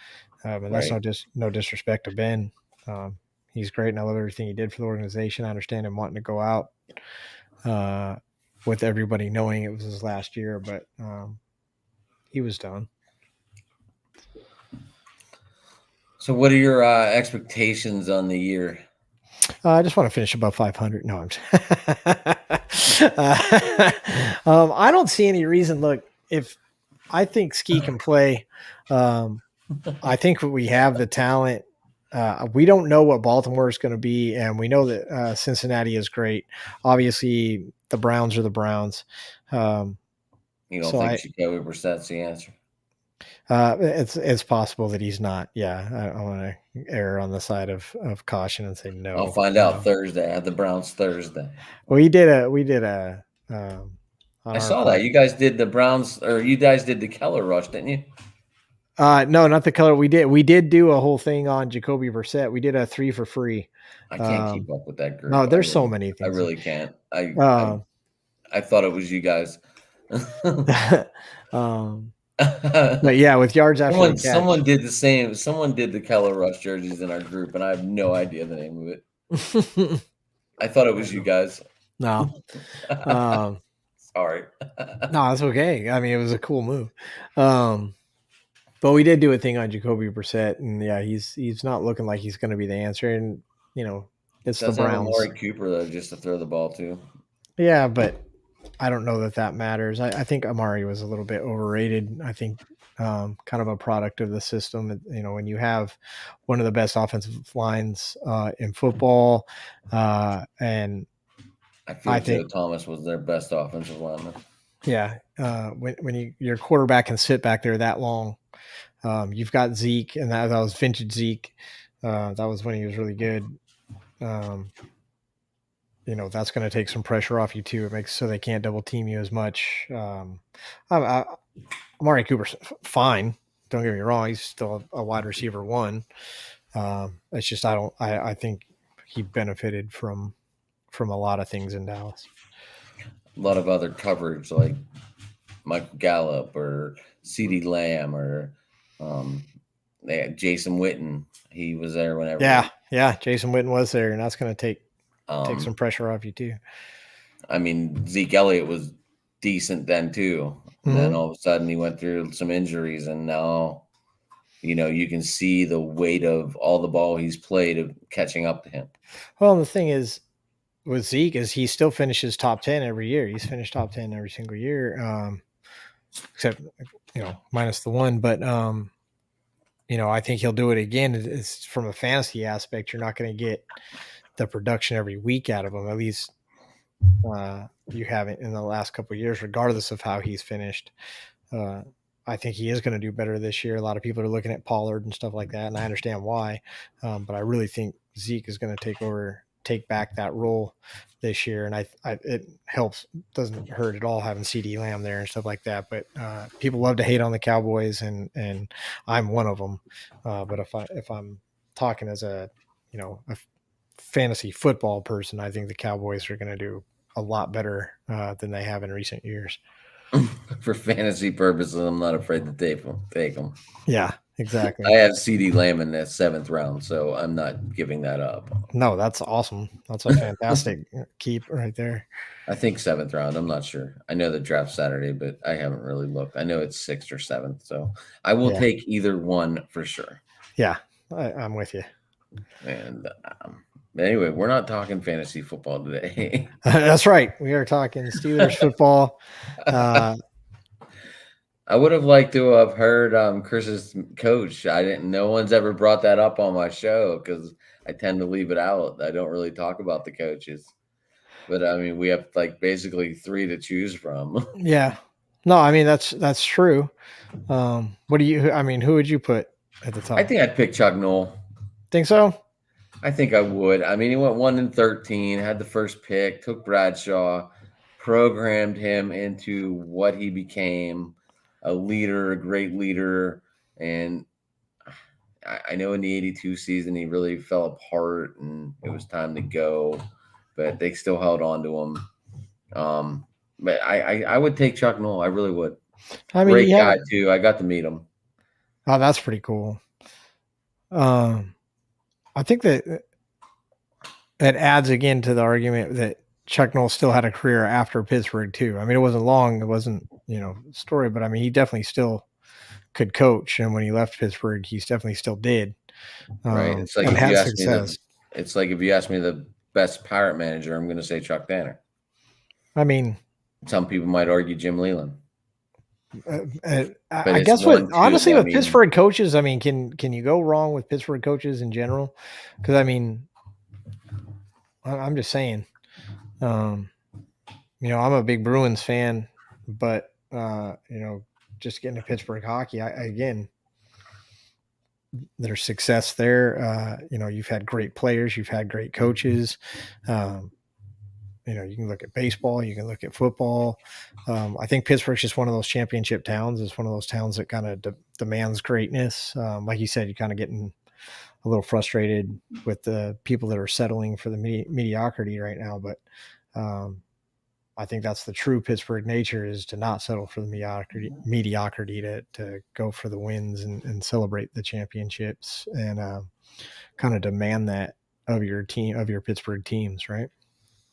And that's Right. no disrespect to Ben. Um, he's great, and I love everything he did for the organization. I understand him wanting to go out uh, with everybody knowing it was his last year, but he was done. So, what are your expectations on the year? I just want to finish above 500. No, I'm. I don't see any reason. Look, if I think Ski can play, um, I think we have the talent. We don't know what Baltimore is going to be, and we know that Cincinnati is great. Obviously, the Browns are the Browns. Um, You don't so think Jacoby Brissett's the answer? it's possible that he's not. Yeah, I want to err on the side of caution and say I'll no. find out Thursday. I have the Browns Thursday. We did a on I our saw that pod. you guys did the Browns, or you guys did the Keller rush, didn't you? No, not the color. We did do a whole thing on Jacoby Brissett. We did a 3 for free. I can't keep Um, up with that no, group. there's so many I things. really can't. Um, I thought it was you guys. um, but yeah, with yards after the Someone catch. did the same. Someone did the Keller Rush jerseys in our group, and I have no idea the name of it. I thought it was you guys. No, um, Sorry. no, it's okay. I mean, it was a cool move. Um, but we did do a thing on Jacoby Brissett, and yeah, he's not looking like he's going to be the answer. And it's the Doesn't have Browns. Amari Cooper though, just to throw the ball to. Yeah, but I don't know that matters. I think Amari was a little bit overrated. I think kind of a product of the system. When you have one of the best offensive lines in football, and I feel I Joe think, Thomas was their best offensive lineman. yeah, when your quarterback can sit back there that long, you've got Zeke, and that was vintage Zeke. That was when he was really good. Um, that's going to take some pressure off you too. It makes so they can't double team you as much. Amari Cooper's fine. Don't get me wrong; he's still a wide receiver one. It's just I think he benefited from a lot of things in Dallas. A lot of other coverage like Michael Gallup or CeeDee Lamb or they had Jason Witten. He was there whenever. Yeah. Jason Witten was there, and that's going to take some Um, pressure off you too. I mean, Zeke Elliott was decent then too. And then Mm-hmm. all of a sudden he went through some injuries, and now you can see the weight of all the ball he's played of catching up to him. Well, the thing is with Zeke is he still finishes top 10 every year. He's finished top 10 every single year, except minus the one. But I think he'll do it again. It's from a fantasy aspect. You're not going to get the production every week out of him. At least you haven't in the last couple of years, regardless of how he's finished. Uh, I think he is going to do better this year. A lot of people are looking at Pollard and stuff like that, and I understand why. But I really think Zeke is going to take back that role this year, and it helps, doesn't hurt at all having CD Lamb there and stuff like that. But people love to hate on the Cowboys, and I'm one of them. But if I'm talking as a fantasy football person, I think the Cowboys are going to do a lot better than they have in recent years. For fantasy purposes, I'm not afraid to take them. Yeah, I exactly. have CD Lamb in the 7th round, so I'm not giving that up. No, that's awesome. That's a fantastic keep right there. I think 7th round. I'm not sure. I know the draft Saturday, but I haven't really looked. I know it's 6th or 7th, so I will Yeah, take either one for sure. yeah, I'm with you. And anyway, we're not talking fantasy football today. That's right. We are talking Steelers football. I would have liked to have heard Chris's coach. I didn't. No one's ever brought that up on my show because I tend to leave it out. I don't really talk about the coaches. But I mean, we have like basically 3 to choose from. Yeah. No, I mean that's true. What do you? I mean, who would you put at the I top? think I'd pick Chuck Noll. Think so? I think I would. I mean, he went 1-13, had the first pick, took Bradshaw, programmed him into what he became, a leader, a great leader. And I know in the 82 season, he really fell apart and it was time to go, but they still held on to him. But I would take Chuck Noll. I really would. I mean, Great you have. guy, too. I got to meet him. Oh, that's pretty cool. I think that it adds again to the argument that Chuck Noll still had a career after Pittsburgh too. I mean, it wasn't long, it wasn't story, but I mean, he definitely still could coach, and when he left Pittsburgh, he definitely still did, Right. It's like and if you had ask me success. the best Pirate manager, I'm going to say Chuck Danner. I mean, Some people might argue Jim Leland. I it's guess one, honestly two. I with mean, Pittsburgh coaches, I mean, can you go wrong with Pittsburgh coaches in general? Because I mean, I'm just saying, I'm a big Bruins fan, but just getting to Pittsburgh hockey, again, there's success there. You've had great players, you've had great coaches. You can look at baseball, you can look at football. I think Pittsburgh's just one of those championship towns. It's one of those towns that kind of demands greatness. Like you said, you're kind of getting a little frustrated with the people that are settling for the mediocrity right now. But I think that's the true Pittsburgh nature, is to not settle for the mediocrity, to go for the wins and celebrate the championships, and kind of demand that of your team, of your Pittsburgh teams, right?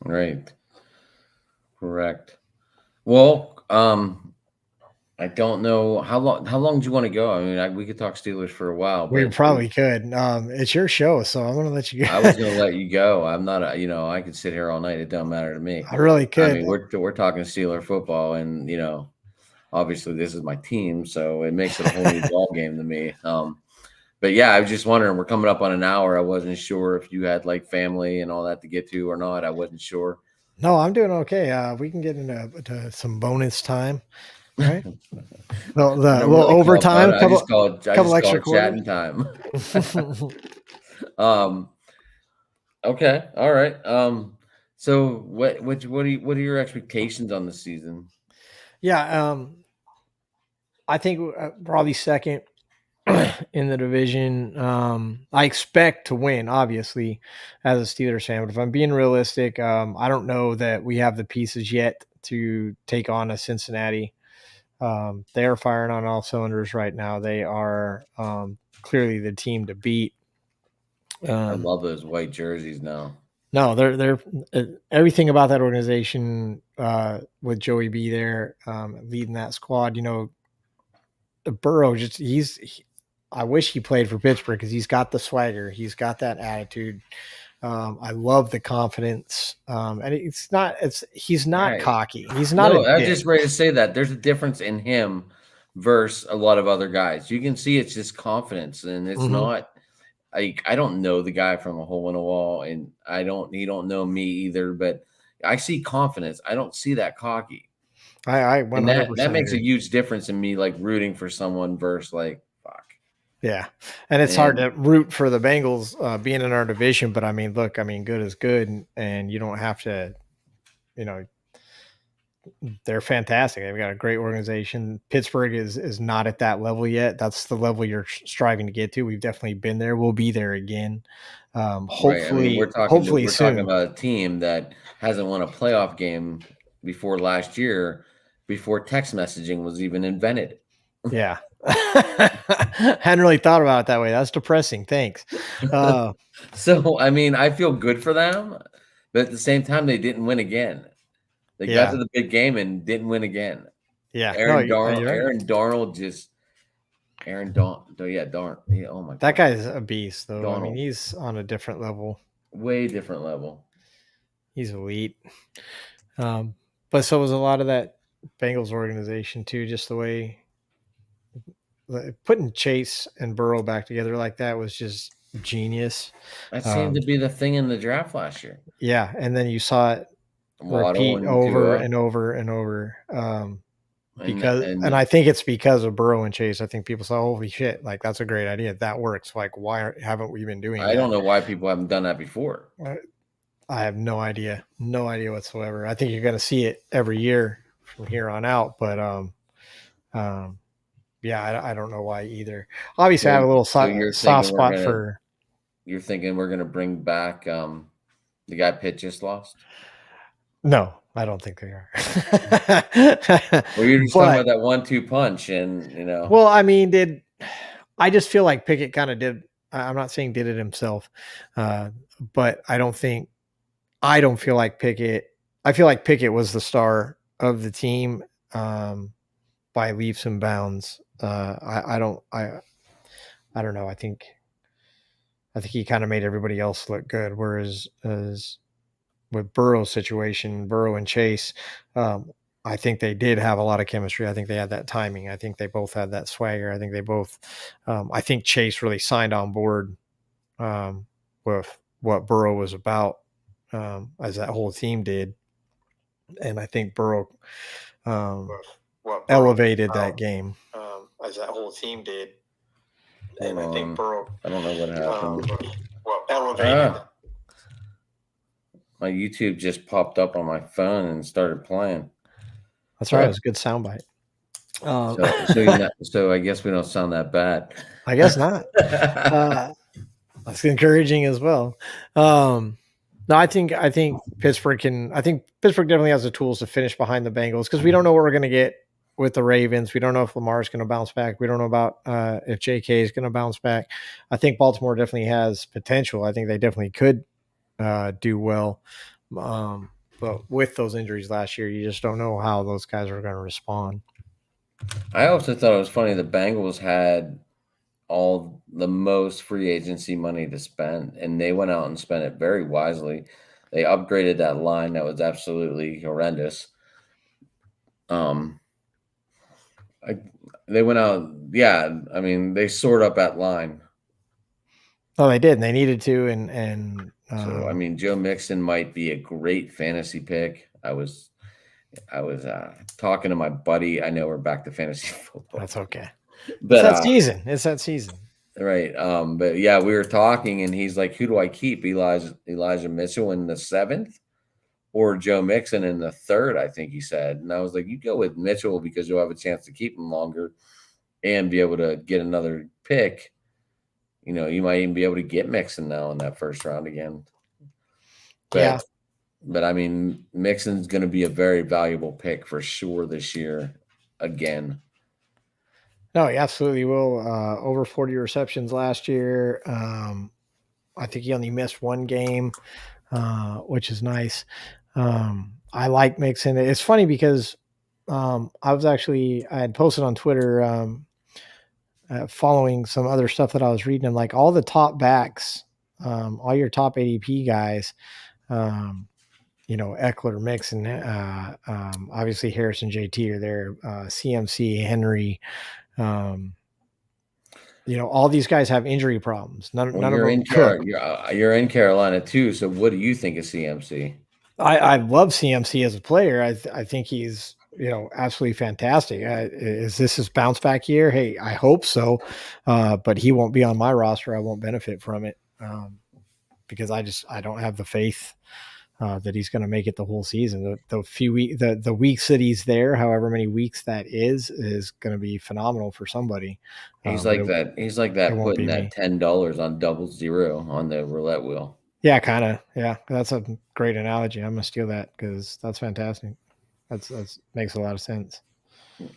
right. Correct. Well, I don't know how long. How long do you want to go? I mean, we could talk Steelers for a while, We but probably could. It's your show, so I'm going to let you I was go. going to let you go. I'm not. I could sit here all night. It don't matter to me. I really I could. mean, we're talking Steeler football, and obviously this is my team, so it makes it a whole new ball game to me. But yeah, I was just wondering. We're coming up on an hour. I wasn't sure if you had like family and all that to get to or not. I wasn't sure. No, I'm doing okay. We can get into some bonus time, right? The I don't little really call it overtime, bonus. I just call it. I couple just call extra it quarters. chatting time. um. Okay. All right. So what are your expectations on the season? Yeah, I think probably second in the division. I expect to win, obviously, as a Steelers fan. But if I'm being realistic, I don't know that we have the pieces yet to take on a Cincinnati. They are firing on all cylinders right now. They are clearly the team to beat. I love those white jerseys now. No, they're everything about that organization, with Joey B there, leading that squad. Burrow I wish he played for Pittsburgh because he's got the swagger, he's got that attitude. I love the confidence, and he's not Right. cocky. He's not No, a I was dick. just ready to say that there's a difference in him versus a lot of other guys. You can see it's just confidence, and it's Mhm. not like I don't know the guy from a hole in a wall, and he don't know me either. But I see confidence. I don't see that cocky. I And that 100% makes a agree. huge difference in me like rooting for someone versus like fuck. Yeah, and it's hard And to root for the Bengals being in our division, but I mean, look, I mean, good is good, and you don't have to, you know, they're fantastic. They've got a great organization. Pittsburgh is not at that level yet. That's the level you're striving to get to. We've definitely been there. We'll be there again. right. I mean, Hopefully we're talking soon. about a team that hasn't won a playoff game before last year, before text messaging was even invented. Yeah. Hadn't really thought about it that way. That's depressing. Thanks. Uh, So, I mean, I feel good for them, but at the same time, they didn't win again. They got yeah. to the big game and didn't win again. Yeah. No, you're right. Aaron Darnold just Aaron Don yeah, Darn yeah, oh my That god. guy's a beast, though. I mean, Donald, he's on a different level. way different level. He's elite. Um, but so was a lot of that Bengals organization too. Just the way putting Chase and Burrow back together like that was just genius. That seemed Um, to be the thing in the draft last year. yeah, and then you saw it Waddle repeat and over Tua and over and over. and Because, and and I think it's because of Burrow and Chase. I think people say, "Holy shit, like that's a great idea. That works. Like, why haven't we been doing I don't that?" know why people haven't done that before. I have no idea, no idea whatsoever. I think you're going to see it every year from here on out, but um, yeah, I don't know why either. Obviously, I have a little So you're soft thinking spot for. we're gonna bring back the guy Pitt just lost? No, I don't think they are. Well, you're just talking But about that 1-2 punch and well, I mean, I just feel like Pickett kind of did. I'm not saying did it himself, but I don't feel like Pickett. I feel like Pickett was the star of the team by leaps and bounds. I don't know. I think he kind of made everybody else look good. Whereas as with Burrow's situation, Burrow and Chase, I think they did have a lot of chemistry. I think they had that timing. I think they both had that swagger. I think they both. I think Chase really signed on board with what Burrow was about, as that whole team did, and I think Burrow elevated that game, as that whole team did. Hold And I think on. Burrow I don't know what happened. elevated. My YouTube just popped up on my phone and started playing. That's right. It was a good soundbite. So I guess we don't sound that bad. I guess not. That's encouraging as well. No, I think Pittsburgh can. I think Pittsburgh definitely has the tools to finish behind the Bengals because we don't know what we're going to get with the Ravens. We don't know if Lamar's going to bounce back. We don't know about if J.K. is going to bounce back. I think Baltimore definitely has potential. I think they definitely could do well. But with those injuries last year, you just don't know how those guys are going to respond. I also thought it was funny the Bengals had all the most free agency money to spend, and they went out and spent it very wisely. They upgraded that line that was absolutely horrendous. They went out, yeah. I mean, they soared up that line. Oh, they did, and they needed to, and So I mean, Joe Mixon might be a great fantasy pick. I was talking to my buddy. I know we're back to fantasy football. that's okay. But it's that season. It's that season. Right. But yeah, we were talking and he's like, who do I keep? Elijah Mitchell in the 7th or Joe Mixon in the 3rd, I think he said. And I was like, you go with Mitchell because you'll have a chance to keep him longer and be able to get another pick. You know, you might even be able to get Mixon now in that first round again. But I mean, Mixon's going to be a very valuable pick for sure this year again. No, he absolutely will. Over 40 receptions last year. I think he only missed one game, which is nice. I like Mixon. It's funny because I had posted on Twitter following some other stuff that I was reading, and like all the top backs, all your top ADP guys, Eckler, Mixon, obviously Harrison, JT are there, CMC, Henry. All these guys have injury problems. None of them cook. You're in Carolina too. So what do you think of CMC? I love CMC as a player. I think he's, absolutely fantastic. Is this his bounce back year? Hey, I hope so. But he won't be on my roster. I won't benefit from it, because I don't have the faith that he's going to make it the whole season. The weeks that he's there, however many weeks that is going to be phenomenal for somebody. He's But like that. He's like it that won't putting be that me. $10 on 00 on the roulette wheel. Yeah, kind of. Yeah, that's a great analogy. I'm gonna steal that because that's fantastic. That's makes a lot of sense.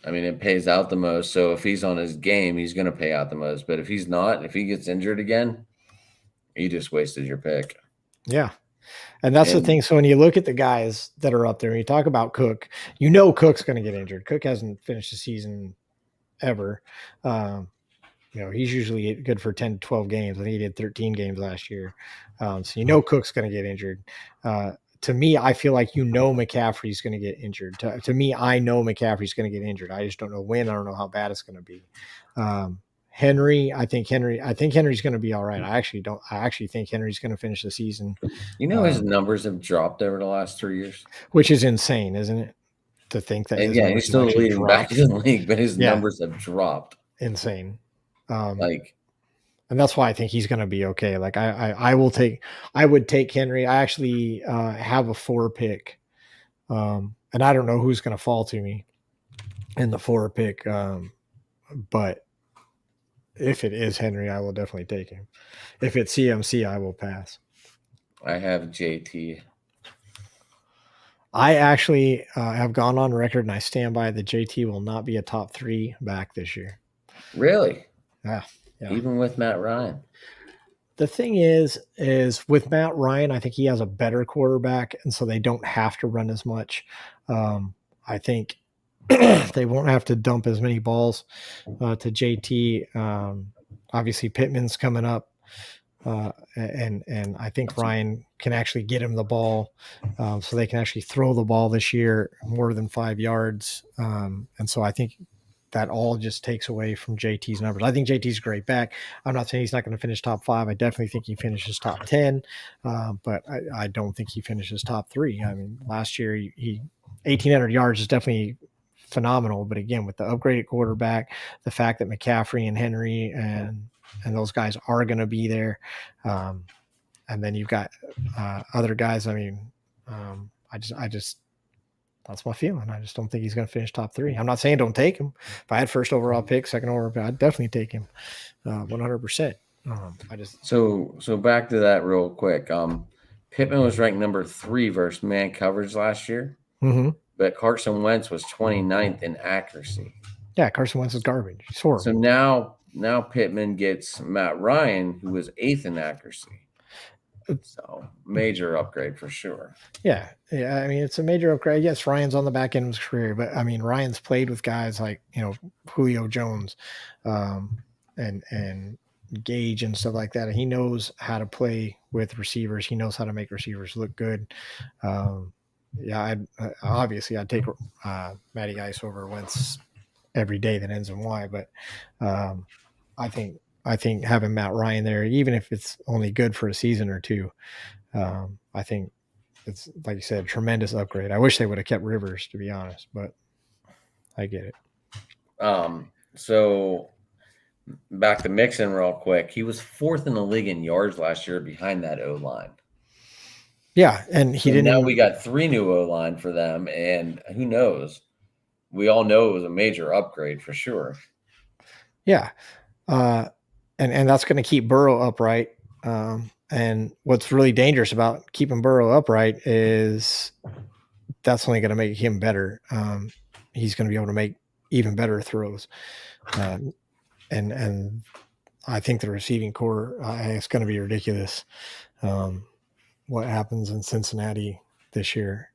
I mean, it pays out the most. So if he's on his game, he's going to pay out the most. But if he's not, if he gets injured again, you just wasted your pick. Yeah. And that's the And thing. So when you look at the guys that are up there, and you talk about Cook, Cook's going to get injured. Cook hasn't finished the season ever. Um, he's usually good for 10 to 12 games. I think he did 13 games last year. So Cook's going to get injured. To me, I feel like McCaffrey's going to get injured. To me, I know McCaffrey's going to get injured. I just don't know when. I don't know how bad it's going to be. I think Henry's going to be all right. I actually think Henry's going to finish the season. his numbers have dropped over the last 3 years, Which is insane, isn't it? To think that and his yeah, numbers he's have still actually leading back dropped. in the league, but his Yeah, numbers have dropped. insane. Like, And that's why I think he's going to be okay. Like I would take Henry. I actually have a 4 pick, and I don't know who's going to fall to me in the 4 pick. But if it is Henry, I will definitely take him. If it's CMC, I will pass. I have JT. I actually have gone on record, and I stand by that JT will not be a top 3 back this year. Really? Yeah. Even with Matt Ryan. The thing is with Matt Ryan, I think he has a better quarterback, and so they don't have to run as much. I think they won't have to dump as many balls to JT. Obviously, Pittman's coming up, and I think Ryan can actually get him the ball, so they can actually throw the ball this year more than 5 yards. And so I think that all just takes away from JT's numbers. I think JT's a great back. I'm not saying he's not going to finish top 5. I definitely think he finishes top 10, but I don't think he finishes top 3. I mean, last year he 1,800 yards is definitely phenomenal, but again, with the upgraded quarterback, the fact that McCaffrey and Henry and those guys are going to be there, and then you've got other guys. I mean, I just that's my feeling. I just don't think he's going to finish top 3. I'm not saying don't take him. If I had first overall pick, second overall pick, I'd definitely take him 100%. So back to that real quick. Pittman was ranked number 3 versus man coverage last year, but Carson Wentz was 29th in accuracy. Yeah, Carson Wentz is garbage. He's horrible. So now Pittman gets Matt Ryan, who was 8th in accuracy. So major upgrade for sure. Yeah. I mean, it's a major upgrade. Yes, Ryan's on the back end of his career, but I mean, Ryan's played with guys like Julio Jones, and Gage and stuff like that. And he knows how to play with receivers. He knows how to make receivers look good. Obviously I'd take Matty Ice over Wentz every day that ends in Y. But I think having Matt Ryan there, even if it's only good for a season or two, I think it's, like you said, a tremendous upgrade. I wish they would have kept Rivers, to be honest, but I get it. So back to Mixon real quick. He was 4th in the league in yards last year behind that O-line. Yeah, and now we got 3 new O-line for them, and who knows? We all know it was a major upgrade for sure. Yeah. And that's going to keep Burrow upright. And what's really dangerous about keeping Burrow upright is that's only going to make him better. He's going to be able to make even better throws. And I think the receiving core, it's going to be ridiculous. What happens in Cincinnati this year?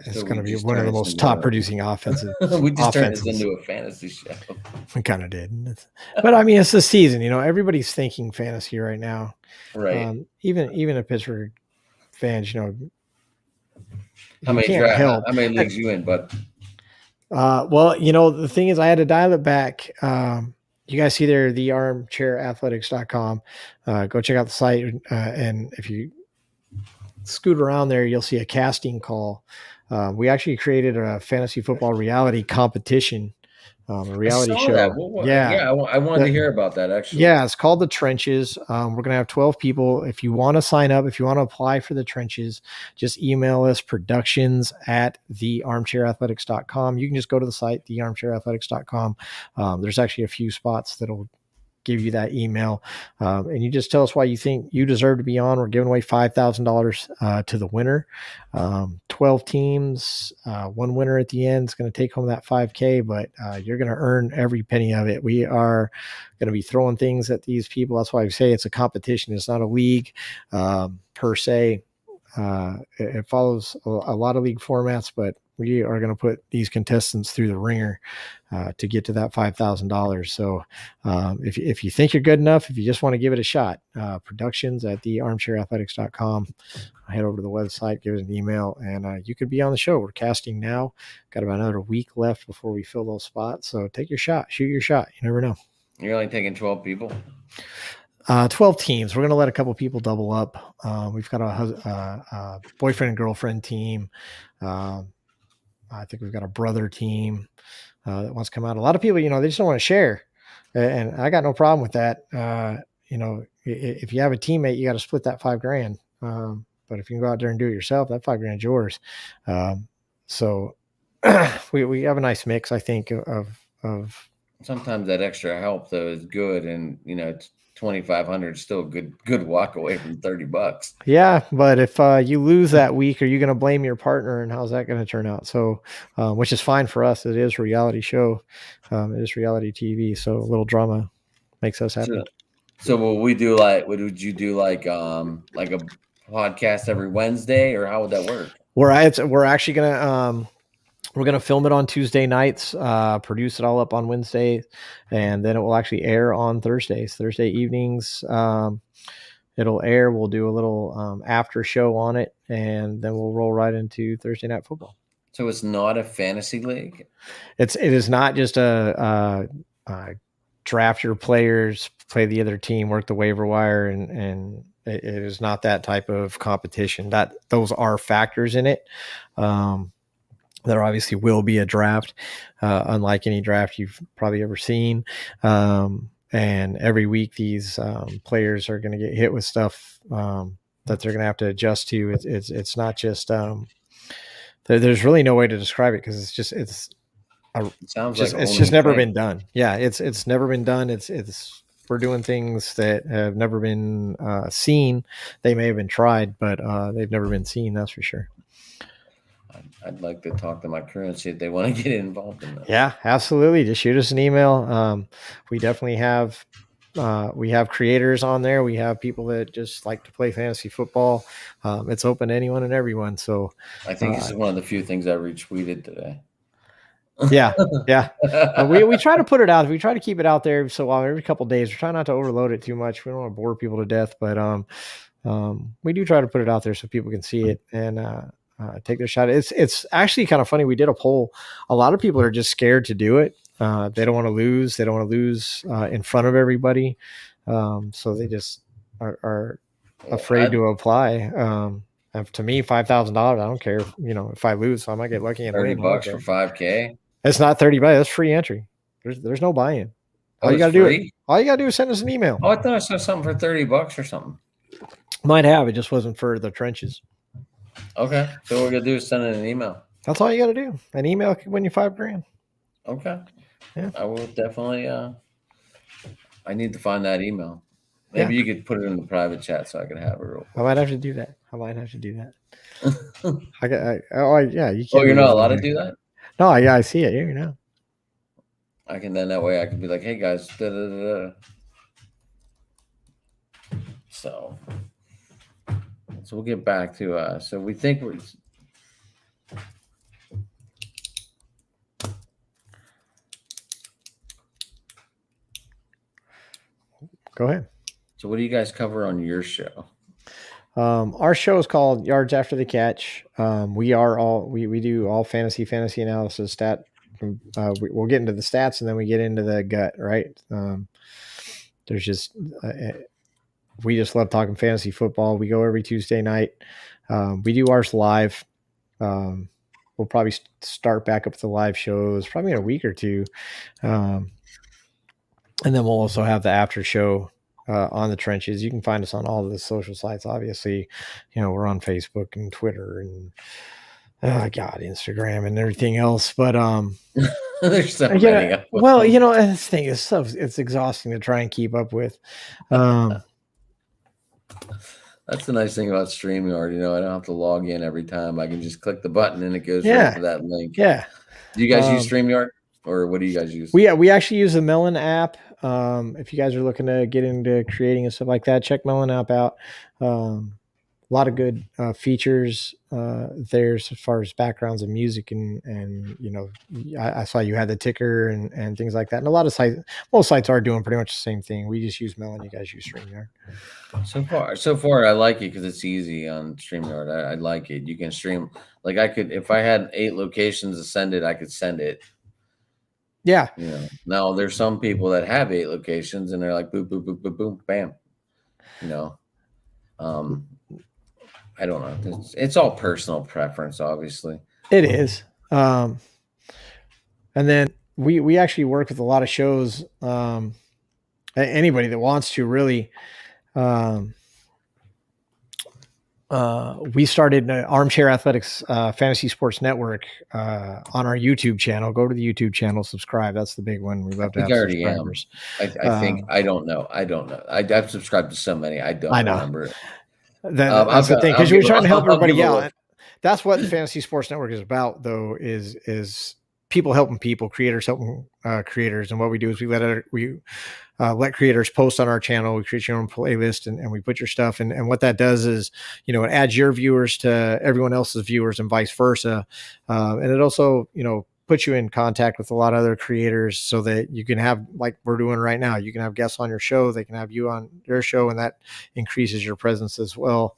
It's going to be one of the most top producing offensive. We just turned this into a fantasy show. We kind of did, but I mean, it's the season. Everybody's thinking fantasy right now. Right. Even the Pittsburgh fans, how many leagues you in, bud? Well, the thing is, I had to dial it back. You guys see there, thearmchairathletics.com. Go check out the site, and if you scoot around there, you'll see a casting call. We actually created a fantasy football reality competition, a I reality saw that. show. Yeah. Yeah, I wanted to hear about that actually. Yeah, it's called the Trenches. We're going to have 12 people. If you want to sign up, if you want to apply for the Trenches, just email us productions at thearmchairathletics.com. You can just go to the site, thearmchairathletics.com. There's actually a few spots that'll give you that email. And you just tell us why you think you deserve to be on. We're giving away $5,000 to the winner. 12 teams, one winner at the end is going to take home that 5K, but you're going to earn every penny of it. We are going to be throwing things at these people. That's why I say it's a competition. It's not a league per se. It follows a lot of league formats, but we are going to put these contestants through the ringer to get to that $5,000. So if you think you're good enough, if you just want to give it a shot, productions at thearmchairathletics.com. Head over to the website, give us an email, and you could be on the show. We're casting now. Got about another week left before we fill those spots. So take your shot. Shoot your shot. You never know. You're only taking 12 people? 12 teams. We're going to let a couple people double up. We've got a boyfriend and girlfriend team. I think we've got a brother team that wants to come out. A lot of people, they just don't want to share. And I got no problem with that. If you have a teammate, you got to split that $5,000. But if you can go out there and do it yourself, that $5,000 is yours. So we have a nice mix, I think, of sometimes that extra help though is good, and it's 2,500 is still a good walk away from $30. Yeah, but if you lose that week, are you going to blame your partner, and how's that going to turn out? So, which is fine for us. It is a reality show. It is reality TV, so a little drama makes us happy. So what would you do like a podcast every Wednesday, or how would that work? We're actually gonna we're gonna film it on Tuesday nights, produce it all up on Wednesday, and then it will actually air on Thursday evenings. It'll air. We'll do a little after show on it, and then we'll roll right into Thursday night football. So it's not a fantasy league. It is not just a draft your players, play the other team, work the waiver wire, and it is not that type of competition. Those are factors in it. There obviously will be a draft, unlike any draft you've probably ever seen. And every week these players are going to get hit with stuff that they're going to have to adjust to. It's not just there's really no way to describe it, because it's just never been done. Yeah, it's never been done. It's we're doing things that have never been seen. They may have been tried, but they've never been seen. That's for sure. I'd like to talk to my crew and see if they want to get involved in that. Yeah, absolutely. Just shoot us an email. We definitely have creators on there. We have people that just like to play fantasy football. It's open to anyone and everyone. So I think this is one of the few things I retweeted today. Yeah. We try to put it out. We try to keep it out there. So every couple of days, we try not to overload it too much. We don't want to bore people to death, but we do try to put it out there so people can see it and take their shot. It's actually kind of funny. We did a poll. A lot of people are just scared to do it. They don't want to lose. They don't want to lose in front of everybody. So they just are afraid to apply. And to me, $5,000, I don't care. If I lose, so I might get lucky and win. $30 for 5K. It's not $30. That's free entry. There's no buy-in. All you got to do is send us an email. Oh, I thought I saw something for $30 or something. Might have. It just wasn't for the Trenches. Okay, so what we're gonna do is send in an email. That's all you got to do. An email can win you $5,000. Okay. Yeah. I will definitely. I need to find that email. Maybe you could put it in the private chat so I can have it real quick. I might have to do that. Yeah. You can't. Oh, you're not allowed to do that? No, yeah, I see it here now. I can that way I can be like, hey guys, da, da, da, da. So we'll get back to so we think we're go ahead. So what do you guys cover on your show? Our show is called Yards After the Catch. We do all fantasy analysis stat. We'll get into the stats and then we get into the gut, right? There's just we just love talking fantasy football. We go every Tuesday night. We do ours live. We'll probably start back up with the live shows probably in a week or two. And then we'll also have the after show on the trenches. You can find us on all the social sites. Obviously, we're on Facebook and Twitter and Instagram and everything else. But there's so many of well, them. this thing is it's exhausting to try and keep up with. That's the nice thing about StreamYard. I don't have to log in every time. I can just click the button and it goes right to that link. Yeah. Do you guys use StreamYard, or what do you guys use? We actually use the Melon app. If you guys are looking to get into creating and stuff like that, check Melon app out. A lot of good features there as far as backgrounds and music and I saw you had the ticker and things like that. And a lot of sites, most sites are doing pretty much the same thing. We just use Melon. You guys use StreamYard. So far, I like it because it's easy on StreamYard. I like it. You can stream. Like I could, if I had 8 locations to send it, I could send it. Yeah. Now there's some people that have 8 locations and they're like, boom, boom, boom, boom, boom, bam. I don't know. It's all personal preference, obviously. It is. And then we actually work with a lot of shows. Anybody that wants to really. We started Armchair Athletics Fantasy Sports Network on our YouTube channel. Go to the YouTube channel, subscribe. That's the big one. We love to have subscribers. I think I don't know. I've subscribed to so many. I don't remember. That's the thing, because we're trying to help everybody out. That's what the Fantasy Sports Network is about, though. Is people helping people, creators helping creators, and what we do is we let creators post on our channel. We create your own playlist and we put your stuff. And what that does is, it adds your viewers to everyone else's viewers and vice versa. And it also, puts you in contact with a lot of other creators so that you can have, like we're doing right now, you can have guests on your show. They can have you on their show, and that increases your presence as well.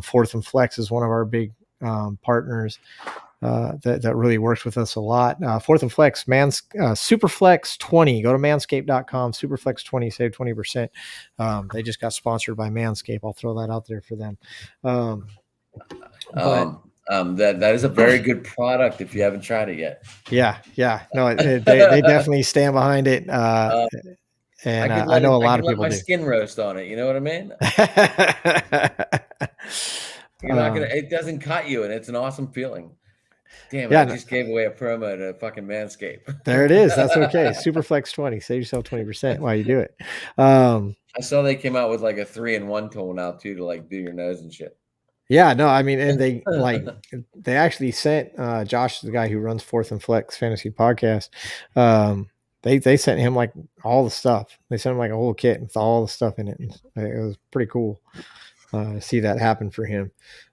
Fourth and Flex is one of our big partners. That really works with us a lot. Fourth and Flex, Superflex 20. Go to manscaped.com, Superflex 20, save 20%. They just got sponsored by Manscaped. I'll throw that out there for them. That is a very good product if you haven't tried it yet. Yeah. No, they definitely stand behind it. And I know a lot of people my do. Skin roast on it. You know what I mean? You're not gonna. It doesn't cut you, and it's an awesome feeling. Damn it! I just gave away a promo to fucking Manscaped. There it is. That's okay. Superflex 20. Save yourself 20% while you do it. I saw they came out with like a 3-in-1 tool now too to like do your nose and shit. Yeah, no, I mean, and they actually sent Josh, the guy who runs Fourth and Flex Fantasy Podcast. They sent him like all the stuff. They sent him like a whole kit with all the stuff in it. It was pretty cool to see that happen for him.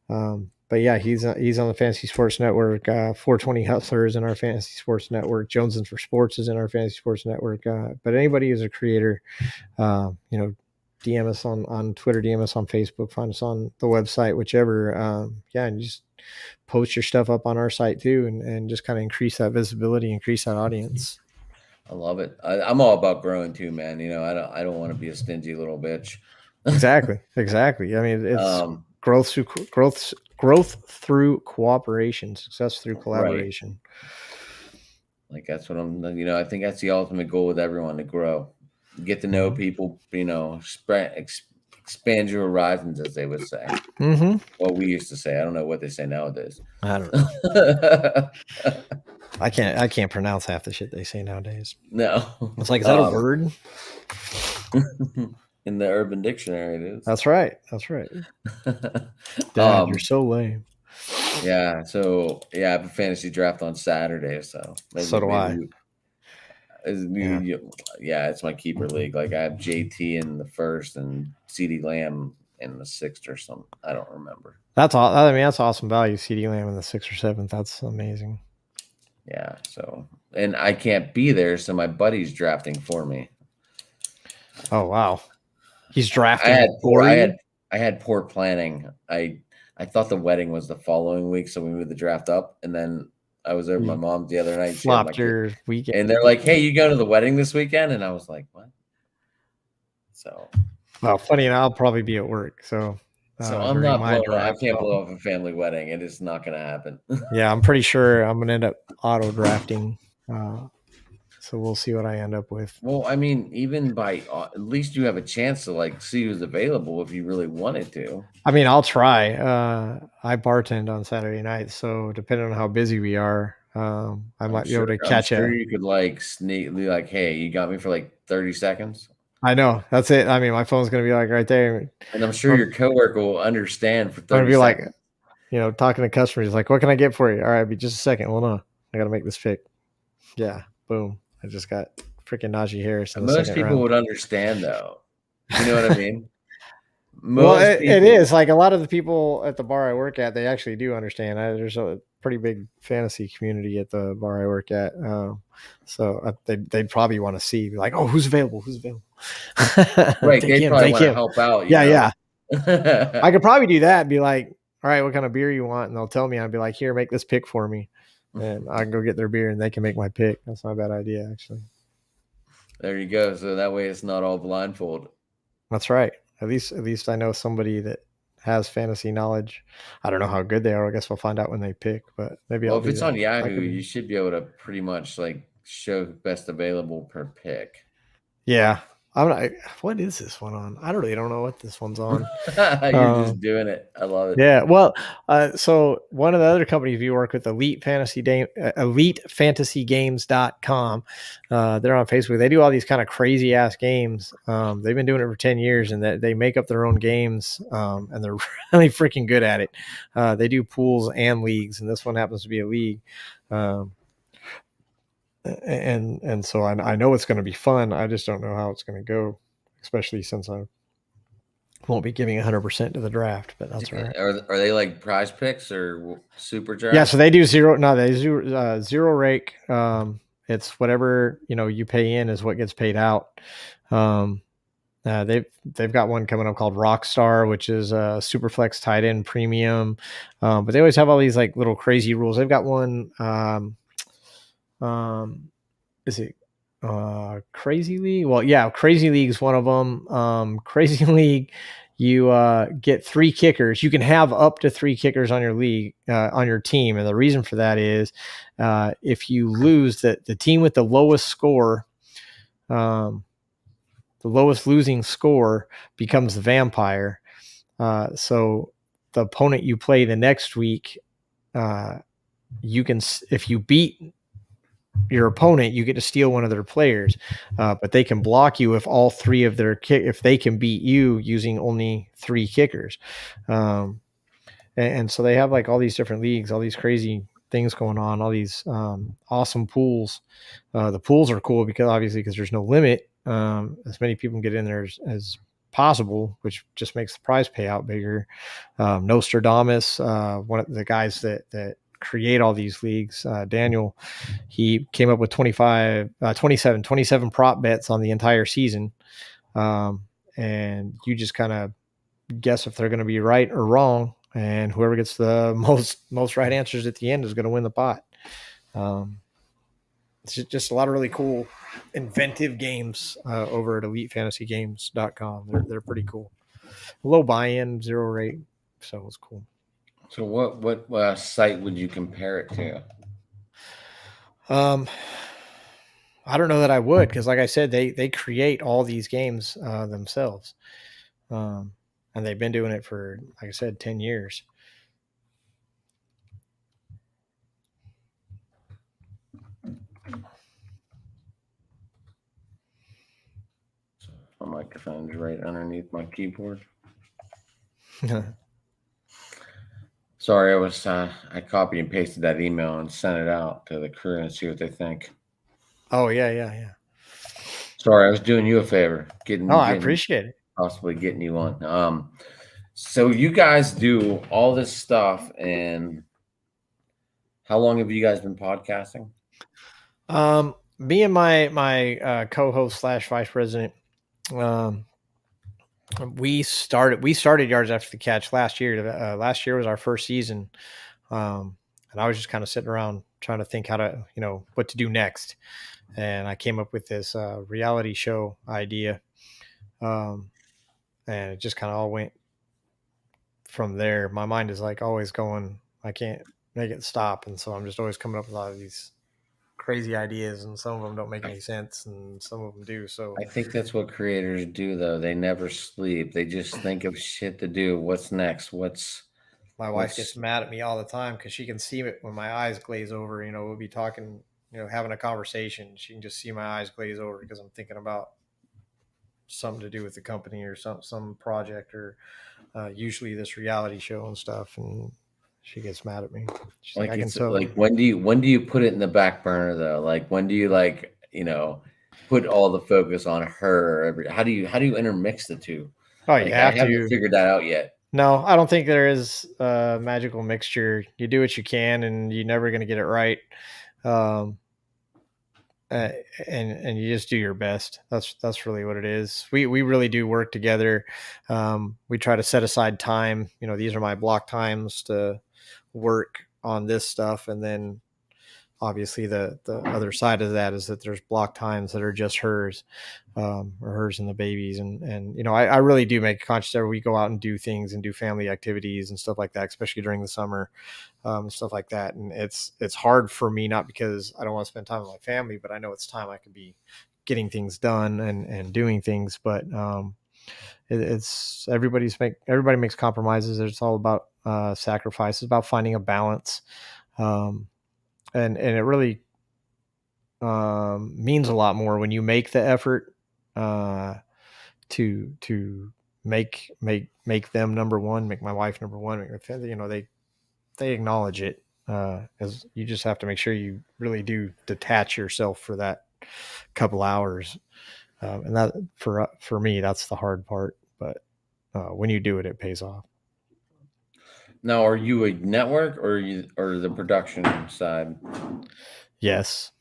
But yeah, he's on the Fantasy Sports Network. 420 Hustler is in our Fantasy Sports Network. Jonesins for Sports is in our Fantasy Sports Network. But anybody who's a creator, DM us on Twitter, DM us on Facebook, find us on the website, whichever. And you just post your stuff up on our site too, and just kind of increase that visibility, increase that audience. I love it. I'm all about growing too, man. I don't want to be a stingy little bitch. Exactly. I mean, it's growth through cooperation, success through collaboration. Right. Like that's what I think that's the ultimate goal with everyone, to grow, get to know people, expand your horizons, as they would say. Mm-hmm. What we used to say. I don't know what they say nowadays. I don't know. I can't pronounce half the shit they say nowadays. No. It's like, is that a word? In the Urban Dictionary, it is. That's right. Dad, you're so lame. Yeah. So I have a fantasy draft on Saturday. So do I. It's my keeper league. Like I have JT in the first and CD Lamb in the 6th or something. I don't remember. That's all. I mean, that's awesome value. CD Lamb in the 6th or 7th. That's amazing. Yeah. So, and I can't be there, so my buddy's drafting for me. Oh wow. He's drafting. I had poor planning. I thought the wedding was the following week, so we moved the draft up, and then I was over at my mom's the other night. Flopped your weekend. And they're like, "Hey, you going to the wedding this weekend?" And I was like, "What?" So, well, funny, and I'll probably be at work. So, So I'm during not my blowing. I draft. can't So blow up a family wedding. It is not going to happen. yeah, I'm pretty sure I'm gonna end up auto drafting. Uh, so we'll see what I end up with. Well, I mean, even by at least you have a chance to like see who's available if you really wanted to. I mean, I'll try. I bartend on Saturday night, so depending on how busy we are, I I'm might be able sure. to I'm catch sure a. you could like sneak, be like, "Hey, you got me for like 30 seconds," I know that's it. I mean, my phone's gonna be like right there. and I'm sure I'm, your coworker will understand for I'm gonna 30 be like, seconds. talking to customers, like, what can I get for you? All right, be just a second. Hold on, I gotta make this pick. Yeah, boom. I just got freaking Najee Harris in the Most second people round. would understand, though. You know what I mean? Well, Most it is people. like a lot of the people at the bar I work at, they actually do understand. There's a pretty big fantasy community at the bar I work at, so they'd probably want to see, be like, oh, who's available? Who's available? Right, Take they him, probably take want to him. help out, you Yeah, know? yeah. I could probably do that. Be like, all right, what kind of beer you want? And they'll tell me. I'd be like, here, make this pick for me, and I can go get their beer, and they can make my pick. That's not a bad idea, actually. There you go. So that way it's not all blindfold. That's right. At least I know somebody that has fantasy knowledge. I don't know how good they are. I guess we'll find out when they pick, but maybe Well, I'll if do it's on that. I Yahoo, could you be. should be able to pretty much like show best available per pick. Yeah. I'm not, what is this one on? I really don't know what this one's on. You're just doing it. I love it. Yeah, well, so one of the other companies we work with, elitefantasygames.com, they're on Facebook. They do all these kind of crazy ass games. They've been doing it for 10 years, and they make up their own games, and they're really freaking good at it. They do pools and leagues, and this one happens to be a league. Um, and so I know it's going to be fun. I just don't know how it's going to go, especially since I won't be giving 100% to the draft, but that's all right. Are they like prize picks or super Yeah, so draft? they do zero. No, they do zero rake. It's whatever you pay in is what gets paid out. Um, they've got one coming up called Rockstar, which is a Superflex tight end premium. But they always have all these like little crazy rules. They've got one. Um, is it Crazy League? Well, yeah, Crazy League is one of them. Crazy League, you get three kickers. You can have up to three kickers on your league, on your team, and the reason for that is if you lose, the team with the lowest score, um, the lowest losing score becomes the vampire. So the opponent you play the next week, you can, if you beat your opponent, you get to steal one of their players, but they can block you if all three of their if they can beat you using only three kickers. And so they have like all these different leagues, all these crazy things going on, all these awesome pools. The pools are cool because obviously because there's no limit. As many people can get in there as possible, which just makes the prize payout bigger. Nostradamus, one of the guys that create all these leagues, Daniel, he came up with 27 prop bets on the entire season. And you just kind of guess if they're going to be right or wrong. And whoever gets the most right answers at the end is going to win the pot. It's just a lot of really cool, inventive games over at elitefantasygames.com. They're pretty cool. Low buy-in, zero rate, so it's cool. So what site would you compare it to? I don't know that I would because, like I said, they create all these games themselves, and they've been doing it for, like I said, 10 years. My microphone's right underneath my keyboard. Sorry, I was I copied and pasted that email and sent it out to the crew and see what they think. Oh yeah. Sorry, I was doing you a favor, Oh, I getting appreciate it. possibly getting you on. So you guys do all this stuff, and how long have you guys been podcasting? Me and my co-host slash vice president, we started Yards After the Catch last year. Last year was our first season, and I was just kind of sitting around trying to think how to what to do next, and I came up with this reality show idea, and it just kind of all went from there, my mind is like always going. I can't make it stop, and so I'm just always coming up with all of these crazy ideas, and some of them don't make any sense, and some of them do. So I think that's what creators do, though. They never sleep. They just think of shit to do. What's next? my wife What's gets mad at me all the time because she can see it when my eyes glaze over. We'll be talking, having a conversation. She can just see my eyes glaze over because I'm thinking about something to do with the company or some project or usually this reality show and stuff. And she gets mad at me. She's like, like I can it's tell. like when do you put it in the back burner though? Like when do you put all the focus on her? How do you intermix the two? Oh, you Like I have haven't to. figured that out yet. No, I don't think there is a magical mixture. You do what you can, and you're never going to get it right. Um, uh, and you just do your best. That's really what it is. We really do work together. We try to set aside time. These are my block times to work on this stuff, and then obviously the other side of that is that there's block times that are just hers, or hers and the babies, and I really do make a conscious effort. We go out and do things and do family activities and stuff like that, especially during the summer, stuff like that. And it's hard for me, not because I don't want to spend time with my family, but I know it's time I could be getting things done and doing things. But it's everybody makes compromises. It's all about sacrifice. It's about finding a balance. Um, and it really means a lot more when you make the effort uh, to make them number one, make my wife number one. They acknowledge it. As you just have to make sure you really do detach yourself for that couple hours, and that for me that's the hard part. But when you do it, it pays off. Now, are you a network or the production side? Yes.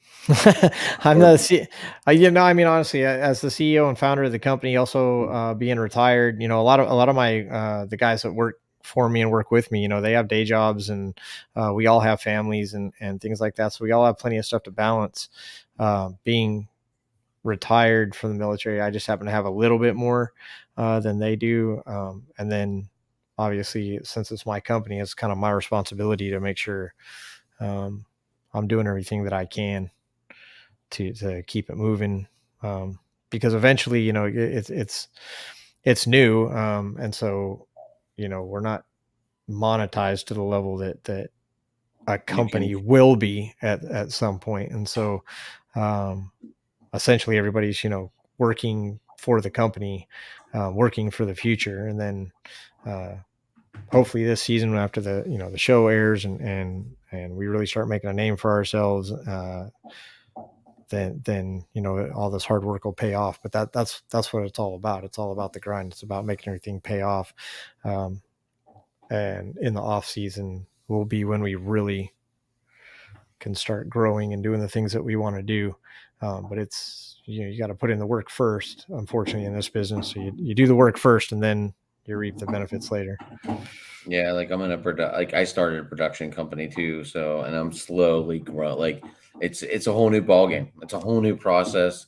I'm Or the I mean, honestly, as the CEO and founder of the company, also being retired, a lot of my the guys that work for me and work with me, they have day jobs, and we all have families and things like that. So we all have plenty of stuff to balance. Being retired from the military, I just happen to have a little bit more than they do, and then obviously, since it's my company, it's kind of my responsibility to make sure um, I'm doing everything that I can to keep it moving, because eventually it's new, and so we're not monetized to the level that a you can company will be at some point. And so um, essentially everybody's working for the company, working for the future. And then uh, hopefully this season, after the show airs and we really start making a name for ourselves, then all this hard work will pay off. But that's what it's all about. It's all about the grind. It's about making everything pay off. Um, and in the off season will be when we really can start growing and doing the things that we want to do. But it's you got to put in the work first. Unfortunately, in this business, so you do the work first, and then you reap the benefits later. Yeah, like I'm in like I started a production company too, so and I'm slowly growing. Like it's a whole new ball game. It's a whole new process.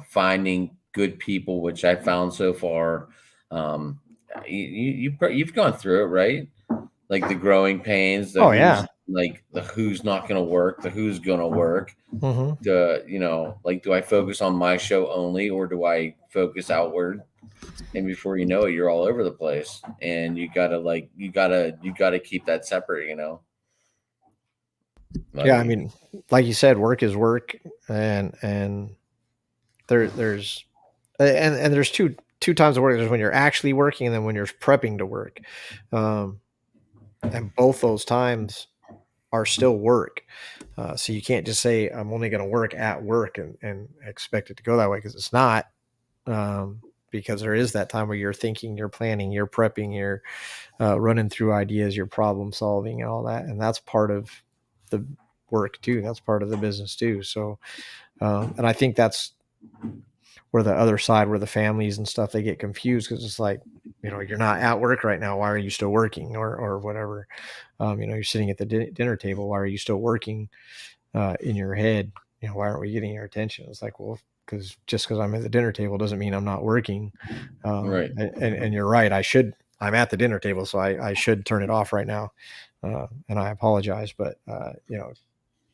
Finding good people, which I found so far. Um, you've gone through it, right? Like the growing pains, Oh yeah. the who's not going to work, the who's going to work. Mm-hmm. Like do I focus on my show only, or do I focus outward? And before you know it, you're all over the place, and you gotta keep that separate. Yeah, Like I mean, like you said, work is work, and there's and there's two times of work. There's when you're actually working, and then when you're prepping to work, um, and both those times are still work. So you can't just say I'm only going to work at work and expect it to go that way, because it's not. Because there is that time where you're thinking, you're planning, you're prepping, you're running through ideas, you're problem solving, and all that, and that's part of the work too. That's part of the business too. So, and I think that's where the other side, where the families and stuff, they get confused, because it's like, you're not at work right now. Why are you still working, or whatever? You're sitting at the dinner table. Why are you still working? In your head, why aren't we getting your attention? It's like, well, because I'm at the dinner table doesn't mean I'm not working. right. And you're right. I should I'm at the dinner table, so I should turn it off right now, and I apologize, but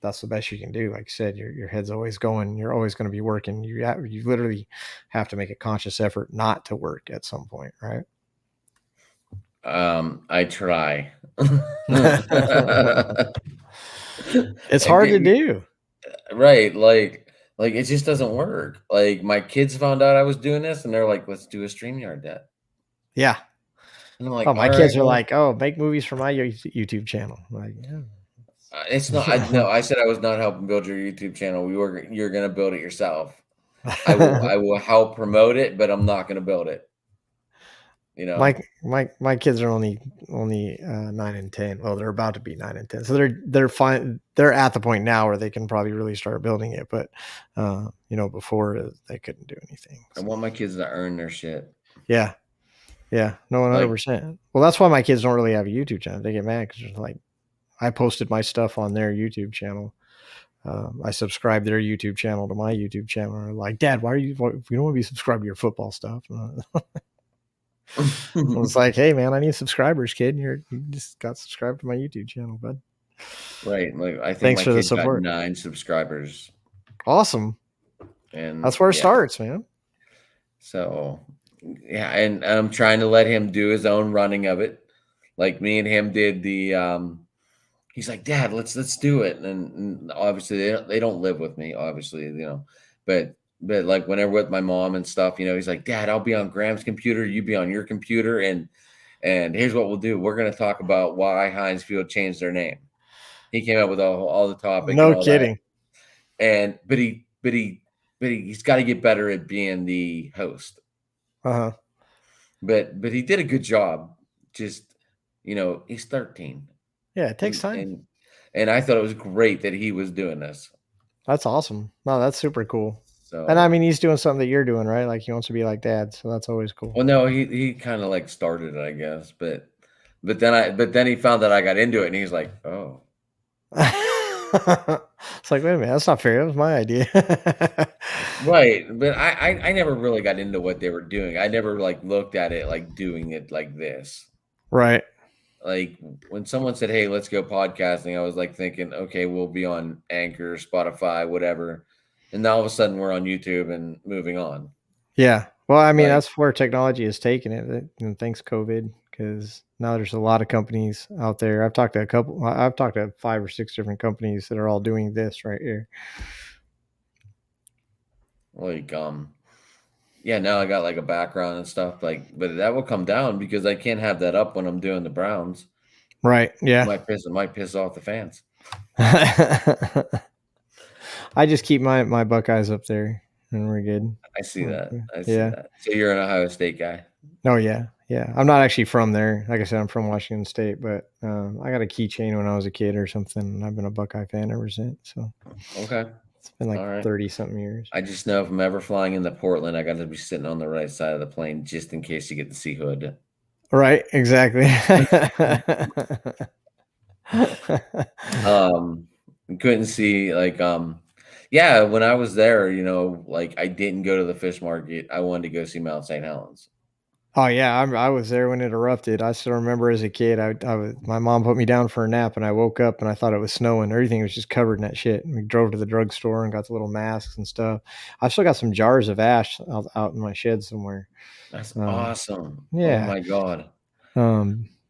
that's the best you can do. Like I said, your head's always going. You're always going to be working. You literally have to make a conscious effort not to work at some point, right? I try. It's hard to do. Right, like it just doesn't work. Like my kids found out I was doing this, and they're like, "Let's do a StreamYard, Dad." Yeah. And I'm like, Oh, my "All right, kids are well, like, "Oh, make movies for my YouTube channel." I'm like, it's not." No, yeah. I said I was not helping build your YouTube channel. You're gonna build it yourself. I will help promote it, but I'm not gonna build it. You know. My kids are only 9 and 10. Well, they're about to be 9 and 10, so they're fine. They're at the point now where they can probably really start building it, but before they couldn't do anything. I So. want my kids to earn their shit. Yeah, no, Like, 100%. Well, that's why my kids don't really have a YouTube channel. They get mad because like I posted my stuff on their YouTube channel. I subscribed their YouTube channel to my YouTube channel. And they're like, Dad, we don't want to be subscribed to your football stuff. I was like, hey man, I need subscribers, kid. You just got subscribed to my YouTube channel, bud. right. Like I think Thanks my for the kid got support. 9 subscribers, Awesome. and That's where it yeah. starts, man. So yeah, and I'm trying to let him do his own running of it. Like me and him did the. He's like, Dad, let's do it. And obviously they don't live with me, obviously, but like whenever with my mom and stuff, he's like, Dad, I'll be on Graham's computer, you be on your computer, and here's what we'll do. We're gonna talk about why Heinz Field changed their name. He came up with all the topic and No all that. kidding. And he's got to get better at being the host. Uh-huh. But he did a good job. Just he's 13. Yeah, it takes time. And I thought it was great that he was doing this. That's awesome. No, that's super cool. So, And I mean, he's doing something that you're doing, right? Like he wants to be like Dad, so that's always cool. well, no, he kind of like started it, I guess, but then he found that I got into it, and he's like, oh. It's like, wait a minute, that's not fair. That was my idea. Right, but I never really got into what they were doing. I never like looked at it like doing it like this. Right. Like when someone said, "Hey, let's go podcasting," I was like thinking, "Okay, we'll be on Anchor, Spotify, whatever," and now all of a sudden we're on YouTube and moving on. Yeah. Well, I mean, Like, that's where technology has taken it. And thanks COVID, because now there's a lot of companies out there. I've talked to 5 or 6 different companies that are all doing this right here. yeah, now I got like a background and stuff, like, but that will come down because I can't have that up when I'm doing the Browns. Right. Yeah. It might piss off the fans. I just keep my Buckeyes up there, and we're good. I see that. Yeah. So you're an Ohio State guy. Oh yeah, yeah. I'm not actually from there. Like I said, I'm from Washington State, but I got a keychain when I was a kid or something, and I've been a Buckeye fan ever since. So Okay. it's been like All right. 30-something years. I just know if I'm ever flying into Portland, I got to be sitting on the right side of the plane just in case you get to see Hood. Right, exactly. Couldn't see like yeah, when I was there, like I didn't go to the fish market. I wanted to go see Mount St. Helens. Oh yeah, I was there when it erupted. I still remember as a kid, my mom put me down for a nap, and I woke up and I thought it was snowing. Everything was just covered in that shit. And we drove to the drugstore and got the little masks and stuff. I've still got some jars of ash out in my shed somewhere. That's awesome. Yeah. Oh my God.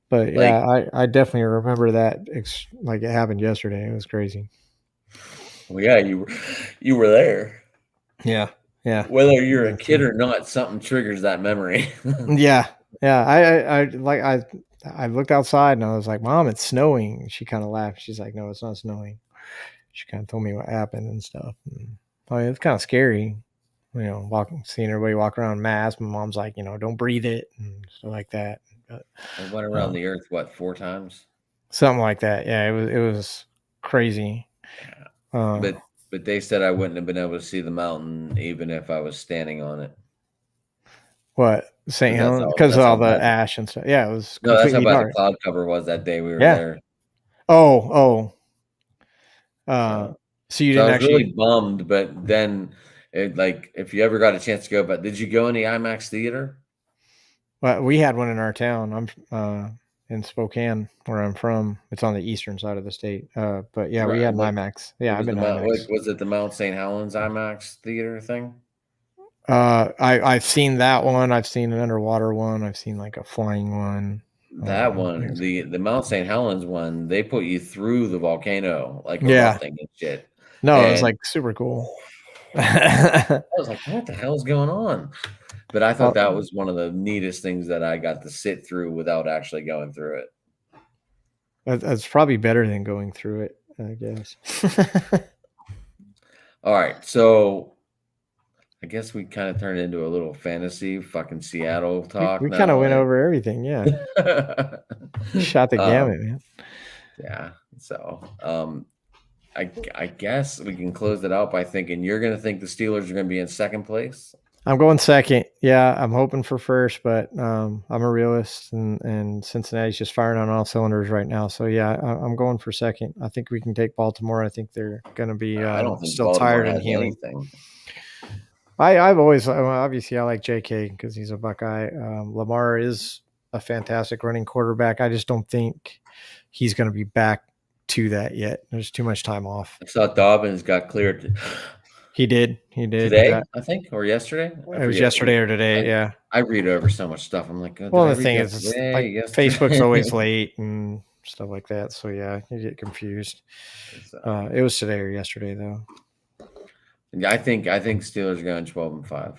But Like, yeah, I definitely remember that like it happened yesterday. It was crazy. well, yeah, you were there. Yeah. Yeah. Whether you're a kid or not, something triggers that memory. Yeah. Yeah. I looked outside and I was like, Mom, it's snowing. She kind of laughed. She's like, no, it's not snowing. She kind of told me what happened and stuff. And, it's kind of scary, seeing everybody walk around masked. My mom's like, don't breathe it and stuff like that. But, I went around the earth, 4 times? Something like that. Yeah, it was crazy. But they said I wouldn't have been able to see the mountain even if I was standing on it. What, St. Helens? Because of all the ash and stuff. Yeah, it was No, that's how bad dark. the cloud cover was that day we were there. Oh. So you didn't I was actually really bummed, but then if you ever got a chance to go, but did you go in the IMAX theater? Well, we had one in our town. I'm in Spokane, where I'm from. It's on the eastern side of the state. But yeah, we Right. had an IMAX. Yeah, What I've was the been to Mount? IMAX. What was it? The Mount St. Helens IMAX theater thing? I've seen that one. I've seen an underwater one. I've seen like a flying one. That one, the Mount St. Helens one, they put you through the volcano like Yeah. erupting and shit. No, it was And like super cool. I was like, what the hell is going on? But I thought Well, that was one of the neatest things that I got to sit through without actually going through it. that's probably better than going through it, I guess. All right, so I guess we kind of turned into a little fantasy fucking Seattle talk we kind of now. went over everything. Yeah, shot the gamut, man. Yeah. So I guess we can close it out by thinking you're going to think the Steelers are going to be in second place. I'm going second. Yeah, I'm hoping for first, but I'm a realist, and Cincinnati's just firing on all cylinders right now. So yeah, I'm going for second. I think we can take Baltimore. I think they're going to be I don't think still Baltimore tired and has healing. anything. I've always obviously I like J.K. because he's a Buckeye. Lamar is a fantastic running quarterback. I just don't think he's going to be back to that yet. There's too much time off. I saw Dobbins got cleared He did. He today, got, I think, or yesterday. I it was forget. yesterday or today. Yeah. I read over so much stuff. I'm like, oh, did Well, I the read thing that is, it's today? like Yesterday? Facebook's always late and stuff like that. So yeah, you get confused. So, It was today or yesterday though. yeah, I think Steelers are going 12-5.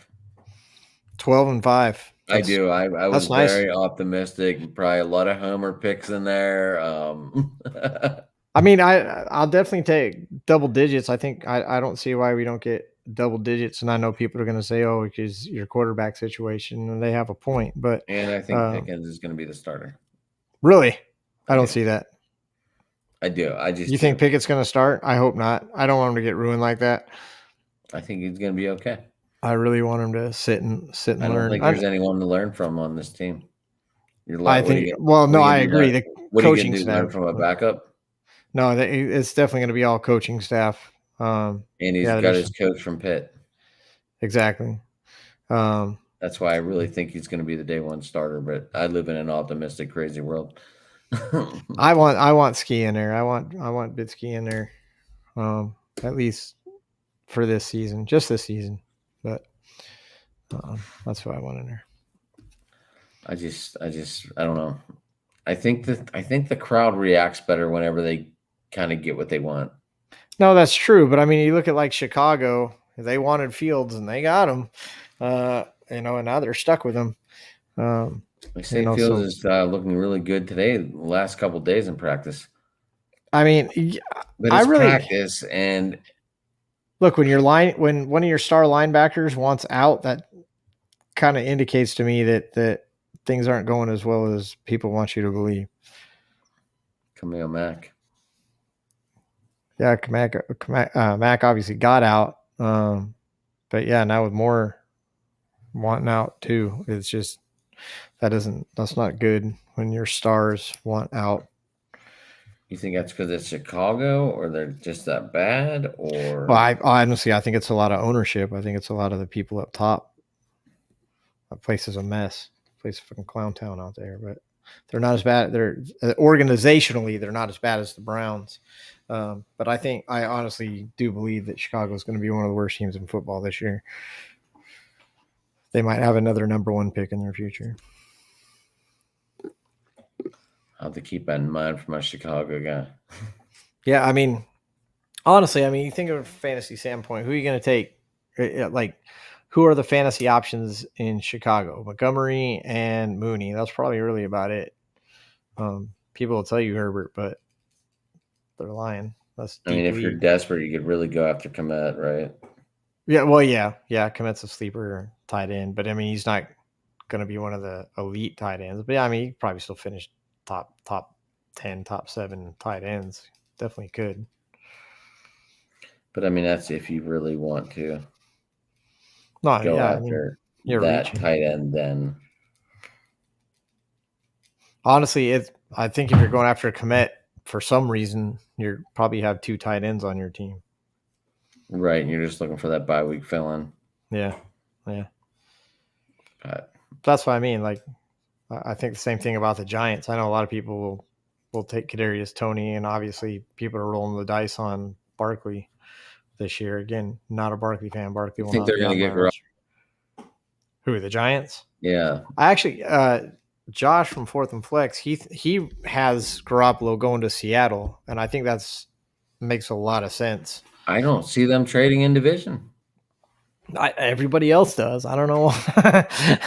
12-5. I do. I was that's nice. very optimistic. Probably a lot of homer picks in there. I mean, I'll definitely take double digits. I think I don't see why we don't get double digits. And I know people are going to say, "Oh, because your quarterback situation," and they have a point. But and I think Pickens is going to be the starter. really, I don't do. see that. I do. I just You think Pickett's going to start? I hope not. I don't want him to get ruined like that. I think he's going to be okay. I really want him to sit and I learn. don't think there's anyone to learn from on this team. I think. Well, no, I agree. The what are you coaching going to do? staff Learn from a backup? No, it's definitely going to be all coaching staff. And he's got his coach from Pitt. Exactly. That's why I really think he's going to be the day one starter. But I live in an optimistic, crazy world. I want Ski in there. I want Bitsky in there. At least for this season, just this season. But that's what I want in there. I don't know. I think the crowd reacts better whenever they kind of get what they want. No, that's true. But I mean, you look at like Chicago, they wanted Fields and they got him, and now they're stuck with him. They say Fields is looking really good today, the last couple of days in practice. I mean, but it's practice, and look, when when one of your star linebackers wants out, that kind of indicates to me that things aren't going as well as people want you to believe. Camille Mack. Yeah, Mac obviously got out. But yeah, now with more wanting out too, it's just that's not good when your stars want out. You think that's because it's Chicago, or they're just that bad, or? Well, I honestly think it's a lot of ownership. I think it's a lot of the people up top. That place is a mess. Place fucking clown town out there, but they're not as bad. They're organizationally, they're not as bad as the Browns. But I honestly do believe that Chicago is going to be one of the worst teams in football this year. They might have another number one pick in their future. I'll have to keep that in mind for my Chicago guy. Yeah, I mean, honestly, you think of a fantasy standpoint, who are you going to take? Like, who are the fantasy options in Chicago? Montgomery and Mooney. That's probably really about it. People will tell you Herbert, but they're lying. If you're desperate, you could really go after Komet, right? Yeah, well, yeah. Komet's a sleeper tight end, but he's not going to be one of the elite tight ends. But he probably still finished top 10, top 7 tight ends. Definitely could. But that's if you really want to go after that tight end. Then honestly, I think if you're going after a Komet, for some reason, you probably have 2 tight ends on your team. Right, and you're just looking for that bye week fill-in. Yeah. But that's what I mean. Like, I think the same thing about the Giants. I know a lot of people will take Kadarius Toney, and obviously people are rolling the dice on Barkley this year. Again, not a Barkley fan. Barkley You will think not they're be going on to my get Garoppolo? roster. Who, the Giants? Yeah. I actually, Josh from Fourth and Flex, he has Garoppolo going to Seattle, and I think makes a lot of sense. I don't see them trading in division. Everybody else does. I don't know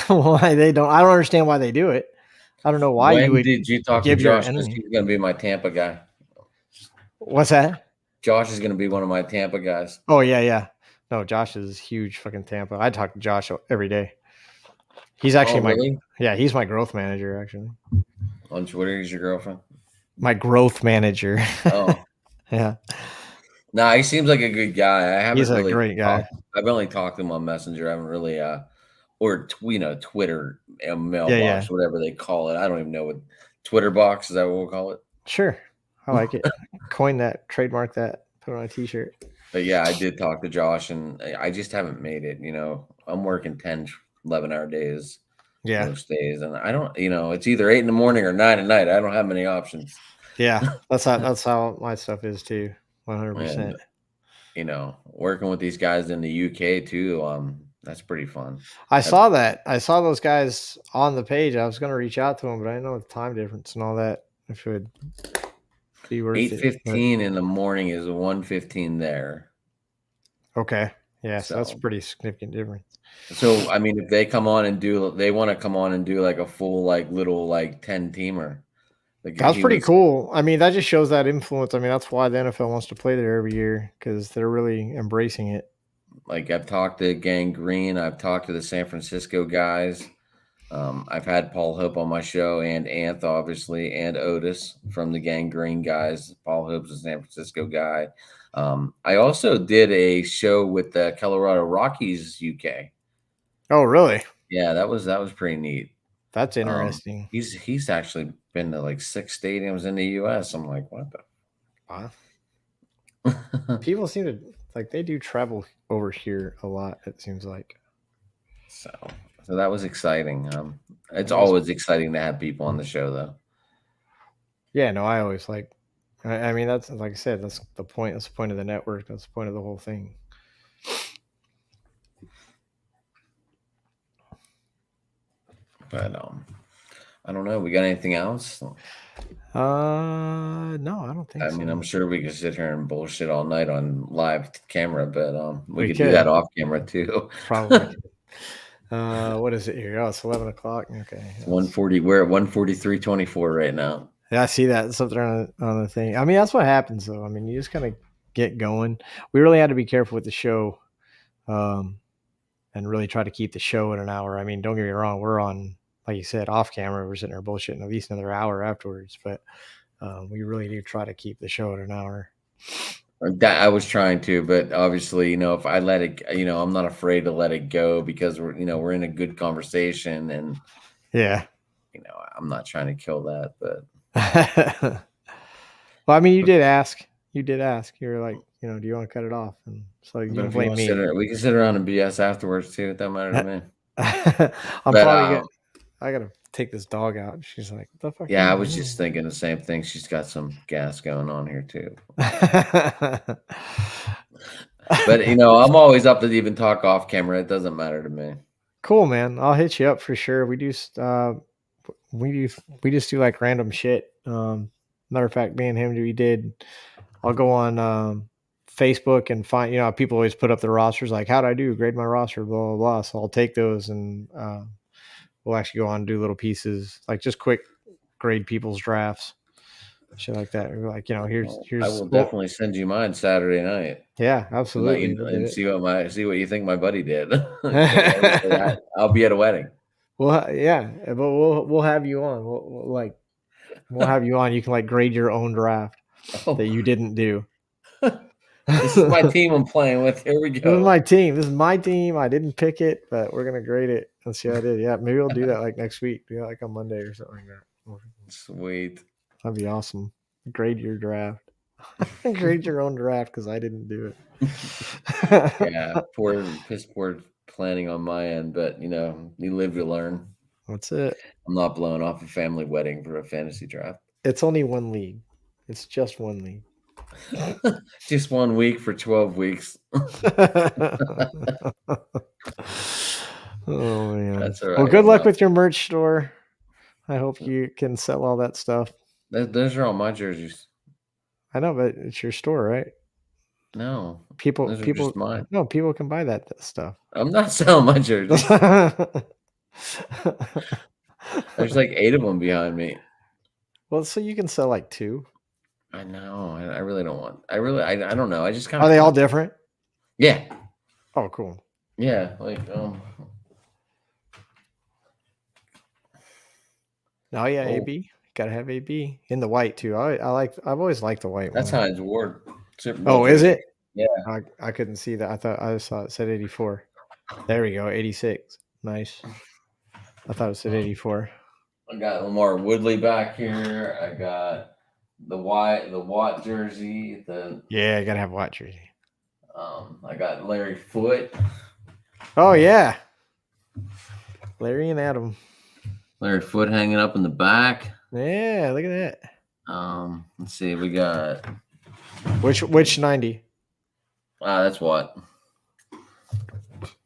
why they don't. I don't understand why they do it. I don't know why you When would did you talk to give your Josh? Because enemy. he's going to be my Tampa guy. What's that? Josh is going to be one of my Tampa guys. Oh yeah. No, Josh is huge fucking Tampa. I talk to Josh every day. He's actually really? he's my growth manager actually. On Twitter, he's your girlfriend? My growth manager. Oh. Yeah. No, he seems like a good guy. I haven't He's a really great guy. I've only talked to him on Messenger. I haven't really or Twitter Yeah. mailbox, whatever they call it. I don't even know what Twitter box is that what we'll call it. Sure. I like it. Coin that, trademark that, put it on a t-shirt. But yeah, I did talk to Josh, and I just haven't made it. I'm working 10, 11-hour days most days, and I don't. It's either 8 in the morning or 9 at night. I don't have many options. Yeah, that's how my stuff is too. 100%. And working with these guys in the UK too. That's pretty fun. I saw that. I saw those guys on the page. I was going to reach out to them, but I didn't know the time difference and all that. If it would be worth 8:15 in the morning is 1:15 there. Okay. Yeah, so that's a pretty significant difference. So I mean, if they want to come on and do like a full little 10-teamer. That's pretty cool. I mean, that just shows that influence. I mean, that's why the NFL wants to play there every year because they're really embracing it. Like I've talked to Gang Green, I've talked to the San Francisco guys. I've had Paul Hope on my show and Anth, obviously, and Otis from the Gang Green guys. Paul Hope's a San Francisco guy. I also did a show with the Colorado Rockies UK. Oh, really? Yeah, that was pretty neat. That's interesting. He's actually been to 6 stadiums in the US. I'm like, what the? Wow. People seem to they do travel over here a lot. It seems like. So that was exciting. It's always exciting to have people on the show, though. Yeah, no, I always like. I mean, that's like I said. That's the point. That's the point of the network. That's the point of the whole thing. But I don't know. We got anything else? No, I don't think so. I mean, I'm sure we could sit here and bullshit all night on live camera, but we could do that off camera too. Probably. What is it here? Oh, it's 11 o'clock. Okay. 1:40. We're at 1:43:24 right now. Yeah, I see that. Something on the thing. I mean, that's what happens, though. I mean, you just kind of get going. We really had to be careful with the show, and really try to keep the show at an hour. I mean, don't get me wrong. We're on, like you said, off camera. We're sitting there bullshitting at least another hour afterwards, but we really do try to keep the show at an hour. That I was trying to, but obviously, if I let it, I'm not afraid to let it go because we're in a good conversation, and yeah, I'm not trying to kill that, but. Well, I mean, you did ask. You were like, do you want to cut it off? And so you don't blame me. We can sit around and BS afterwards too. It doesn't matter to me. I gotta take this dog out. She's like, what the fuck? Yeah, I was just thinking the same thing. She's got some gas going on here too. But I'm always up to even talk off camera. It doesn't matter to me. Cool, man. I'll hit you up for sure. We just do like random shit. Matter of fact, me and him, I'll go on Facebook and find, people always put up their rosters like, how'd I do? Grade my roster, blah, blah, blah. So I'll take those and we'll actually go on and do little pieces, like just quick grade people's drafts, shit like that. We're like, here's. I will definitely send you mine Saturday night. Yeah, absolutely. And see what you think my buddy did. I'll be at a wedding. Well, yeah, but we'll have you on. We'll have you on. You can grade your own draft that you didn't do. This is my team I'm playing with. Here we go. This is my team. I didn't pick it, but we're gonna grade it and see how I did. Yeah, maybe we'll do that next week. Do that on Monday or something like that. Sweet. That'd be awesome. Grade your draft. Grade your own draft because I didn't do it. Yeah, piss poor planning on my end, but you live, you learn. That's it. I'm not blowing off a family wedding for a fantasy draft. It's only one league. It's just one league. Just 1 week for 12 weeks. Oh man. That's all right. Well, good I'm luck not- with your merch store. I hope you can sell all that stuff. Those are all my jerseys. I know, but it's your store, right? No, People those are just mine. no, people can buy that stuff. I'm not selling my jerseys. There's like 8 of them behind me. Well, so you can sell like 2. I know. I really don't want. I don't know. I just kind Are of. they all different? Yeah. Oh, cool. Yeah. Like Oh yeah, Oh. AB. Gotta have AB in the white too. I've always liked the white that's one. Heinz Ward. Super Bowl Oh, is jersey. it? Yeah. I couldn't see that. I just saw it said 84. There we go, 86. Nice. I thought it said 84. I got Lamar Woodley back here. I got the Watt jersey. Yeah, I gotta have white jersey. I got Larry Foote. Oh yeah, Larry and Adam. Larry Foote hanging up in the back. Yeah, look at Let's see. We got that. Which 90? that's what.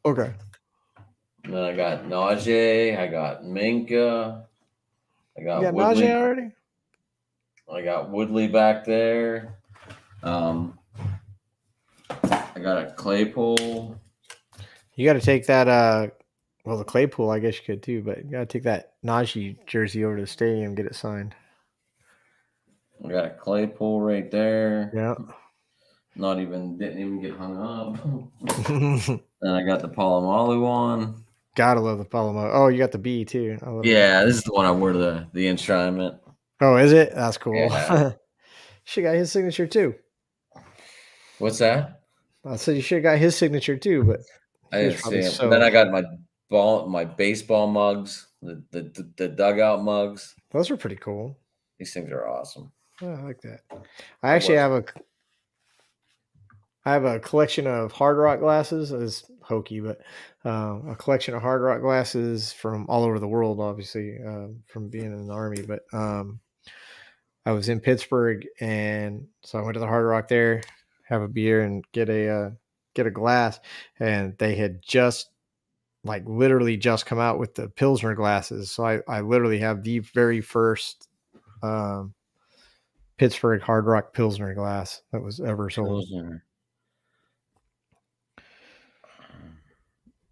Okay. And then I got Najee. I got Minka. I You got got Woodley. Najee already? I got Woodley back there. I got a Claypool. You got to take that. Well, the Claypool, I guess you could too, but you got to take that Najee jersey over to the stadium and get it signed. I got a Claypool right there. Yeah. Didn't even get hung up. Then I got the Palomalu one. Gotta love the Palomar. Oh, you got the B too. I love Yeah, this is the one I wore the enshrinement. Oh, is it? That's cool. Yeah. Should got his signature too. What's that? I said you should have got his signature too, but I he was didn't see probably him. so. Then I got my baseball mugs, the dugout mugs. Those are pretty cool. These things are awesome. Oh, I like that. I actually have a collection of Hard Rock glasses. It's hokey, but a collection of Hard Rock glasses from all over the world, obviously, from being in the Army. But I was in Pittsburgh, and so I went to the Hard Rock there, have a beer, and get a glass. And they had just, like, literally just come out with the Pilsner glasses. So I literally have the very first Pittsburgh Hard Rock Pilsner glass that was ever sold. Pilsner.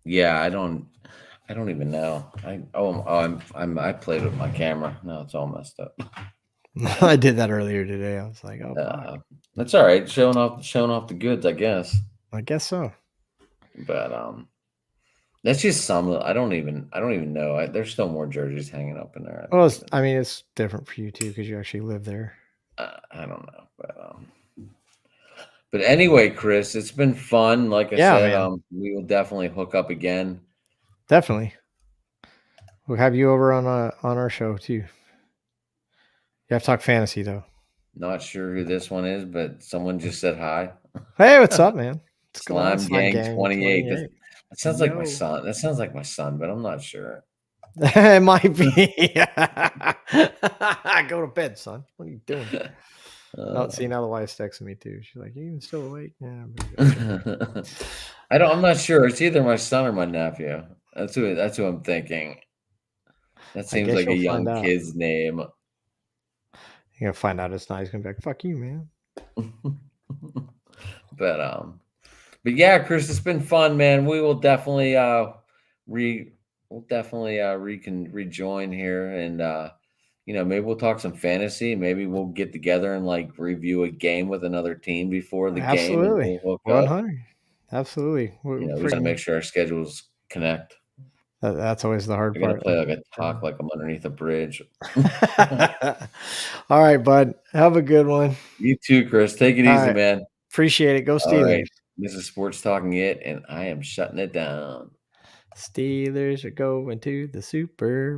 Yeah, I don't even know. I played with my camera. Now it's all messed up. I did that earlier today. I was like, oh, fuck. That's all right. Showing off the goods, I guess. I guess so. But that's just some. I don't even know. There's still more jerseys hanging up in there. Well, it's different for you too because you actually live there. I don't know, but anyway, Chris, it's been fun. Like I said, man. we will definitely hook up again. Definitely, we'll have you over on our show too. You have to talk fantasy though. Not sure who this one is, but someone just said hi. Hey, what's up, man? What's going on, Slime Gang 28. 28. That sounds like my son. That sounds like my son, but I'm not sure. It might be. Go to bed, son. What are you doing? See, now the wife's texting me too. She's like, "You even still awake?" Yeah. I'm not sure. It's either my son or my nephew. That's who I'm thinking. That seems like a young kid's name. You're gonna find out it's not. He's gonna be like, "Fuck you, man." But yeah, Chris, it's been fun, man. We will definitely rejoin here, and maybe we'll talk some fantasy. Maybe we'll get together and like review a game with another team before the game. Absolutely, 100. Absolutely. We gotta make sure our schedules connect. That's always the hard part. Play talk like I'm underneath a bridge. All right, bud. Have a good one. You too, Chris. Take it easy, man. Appreciate it. Go Steelers. All right. This is Sports Talking It, and I am shutting it down. Steelers are going to the Super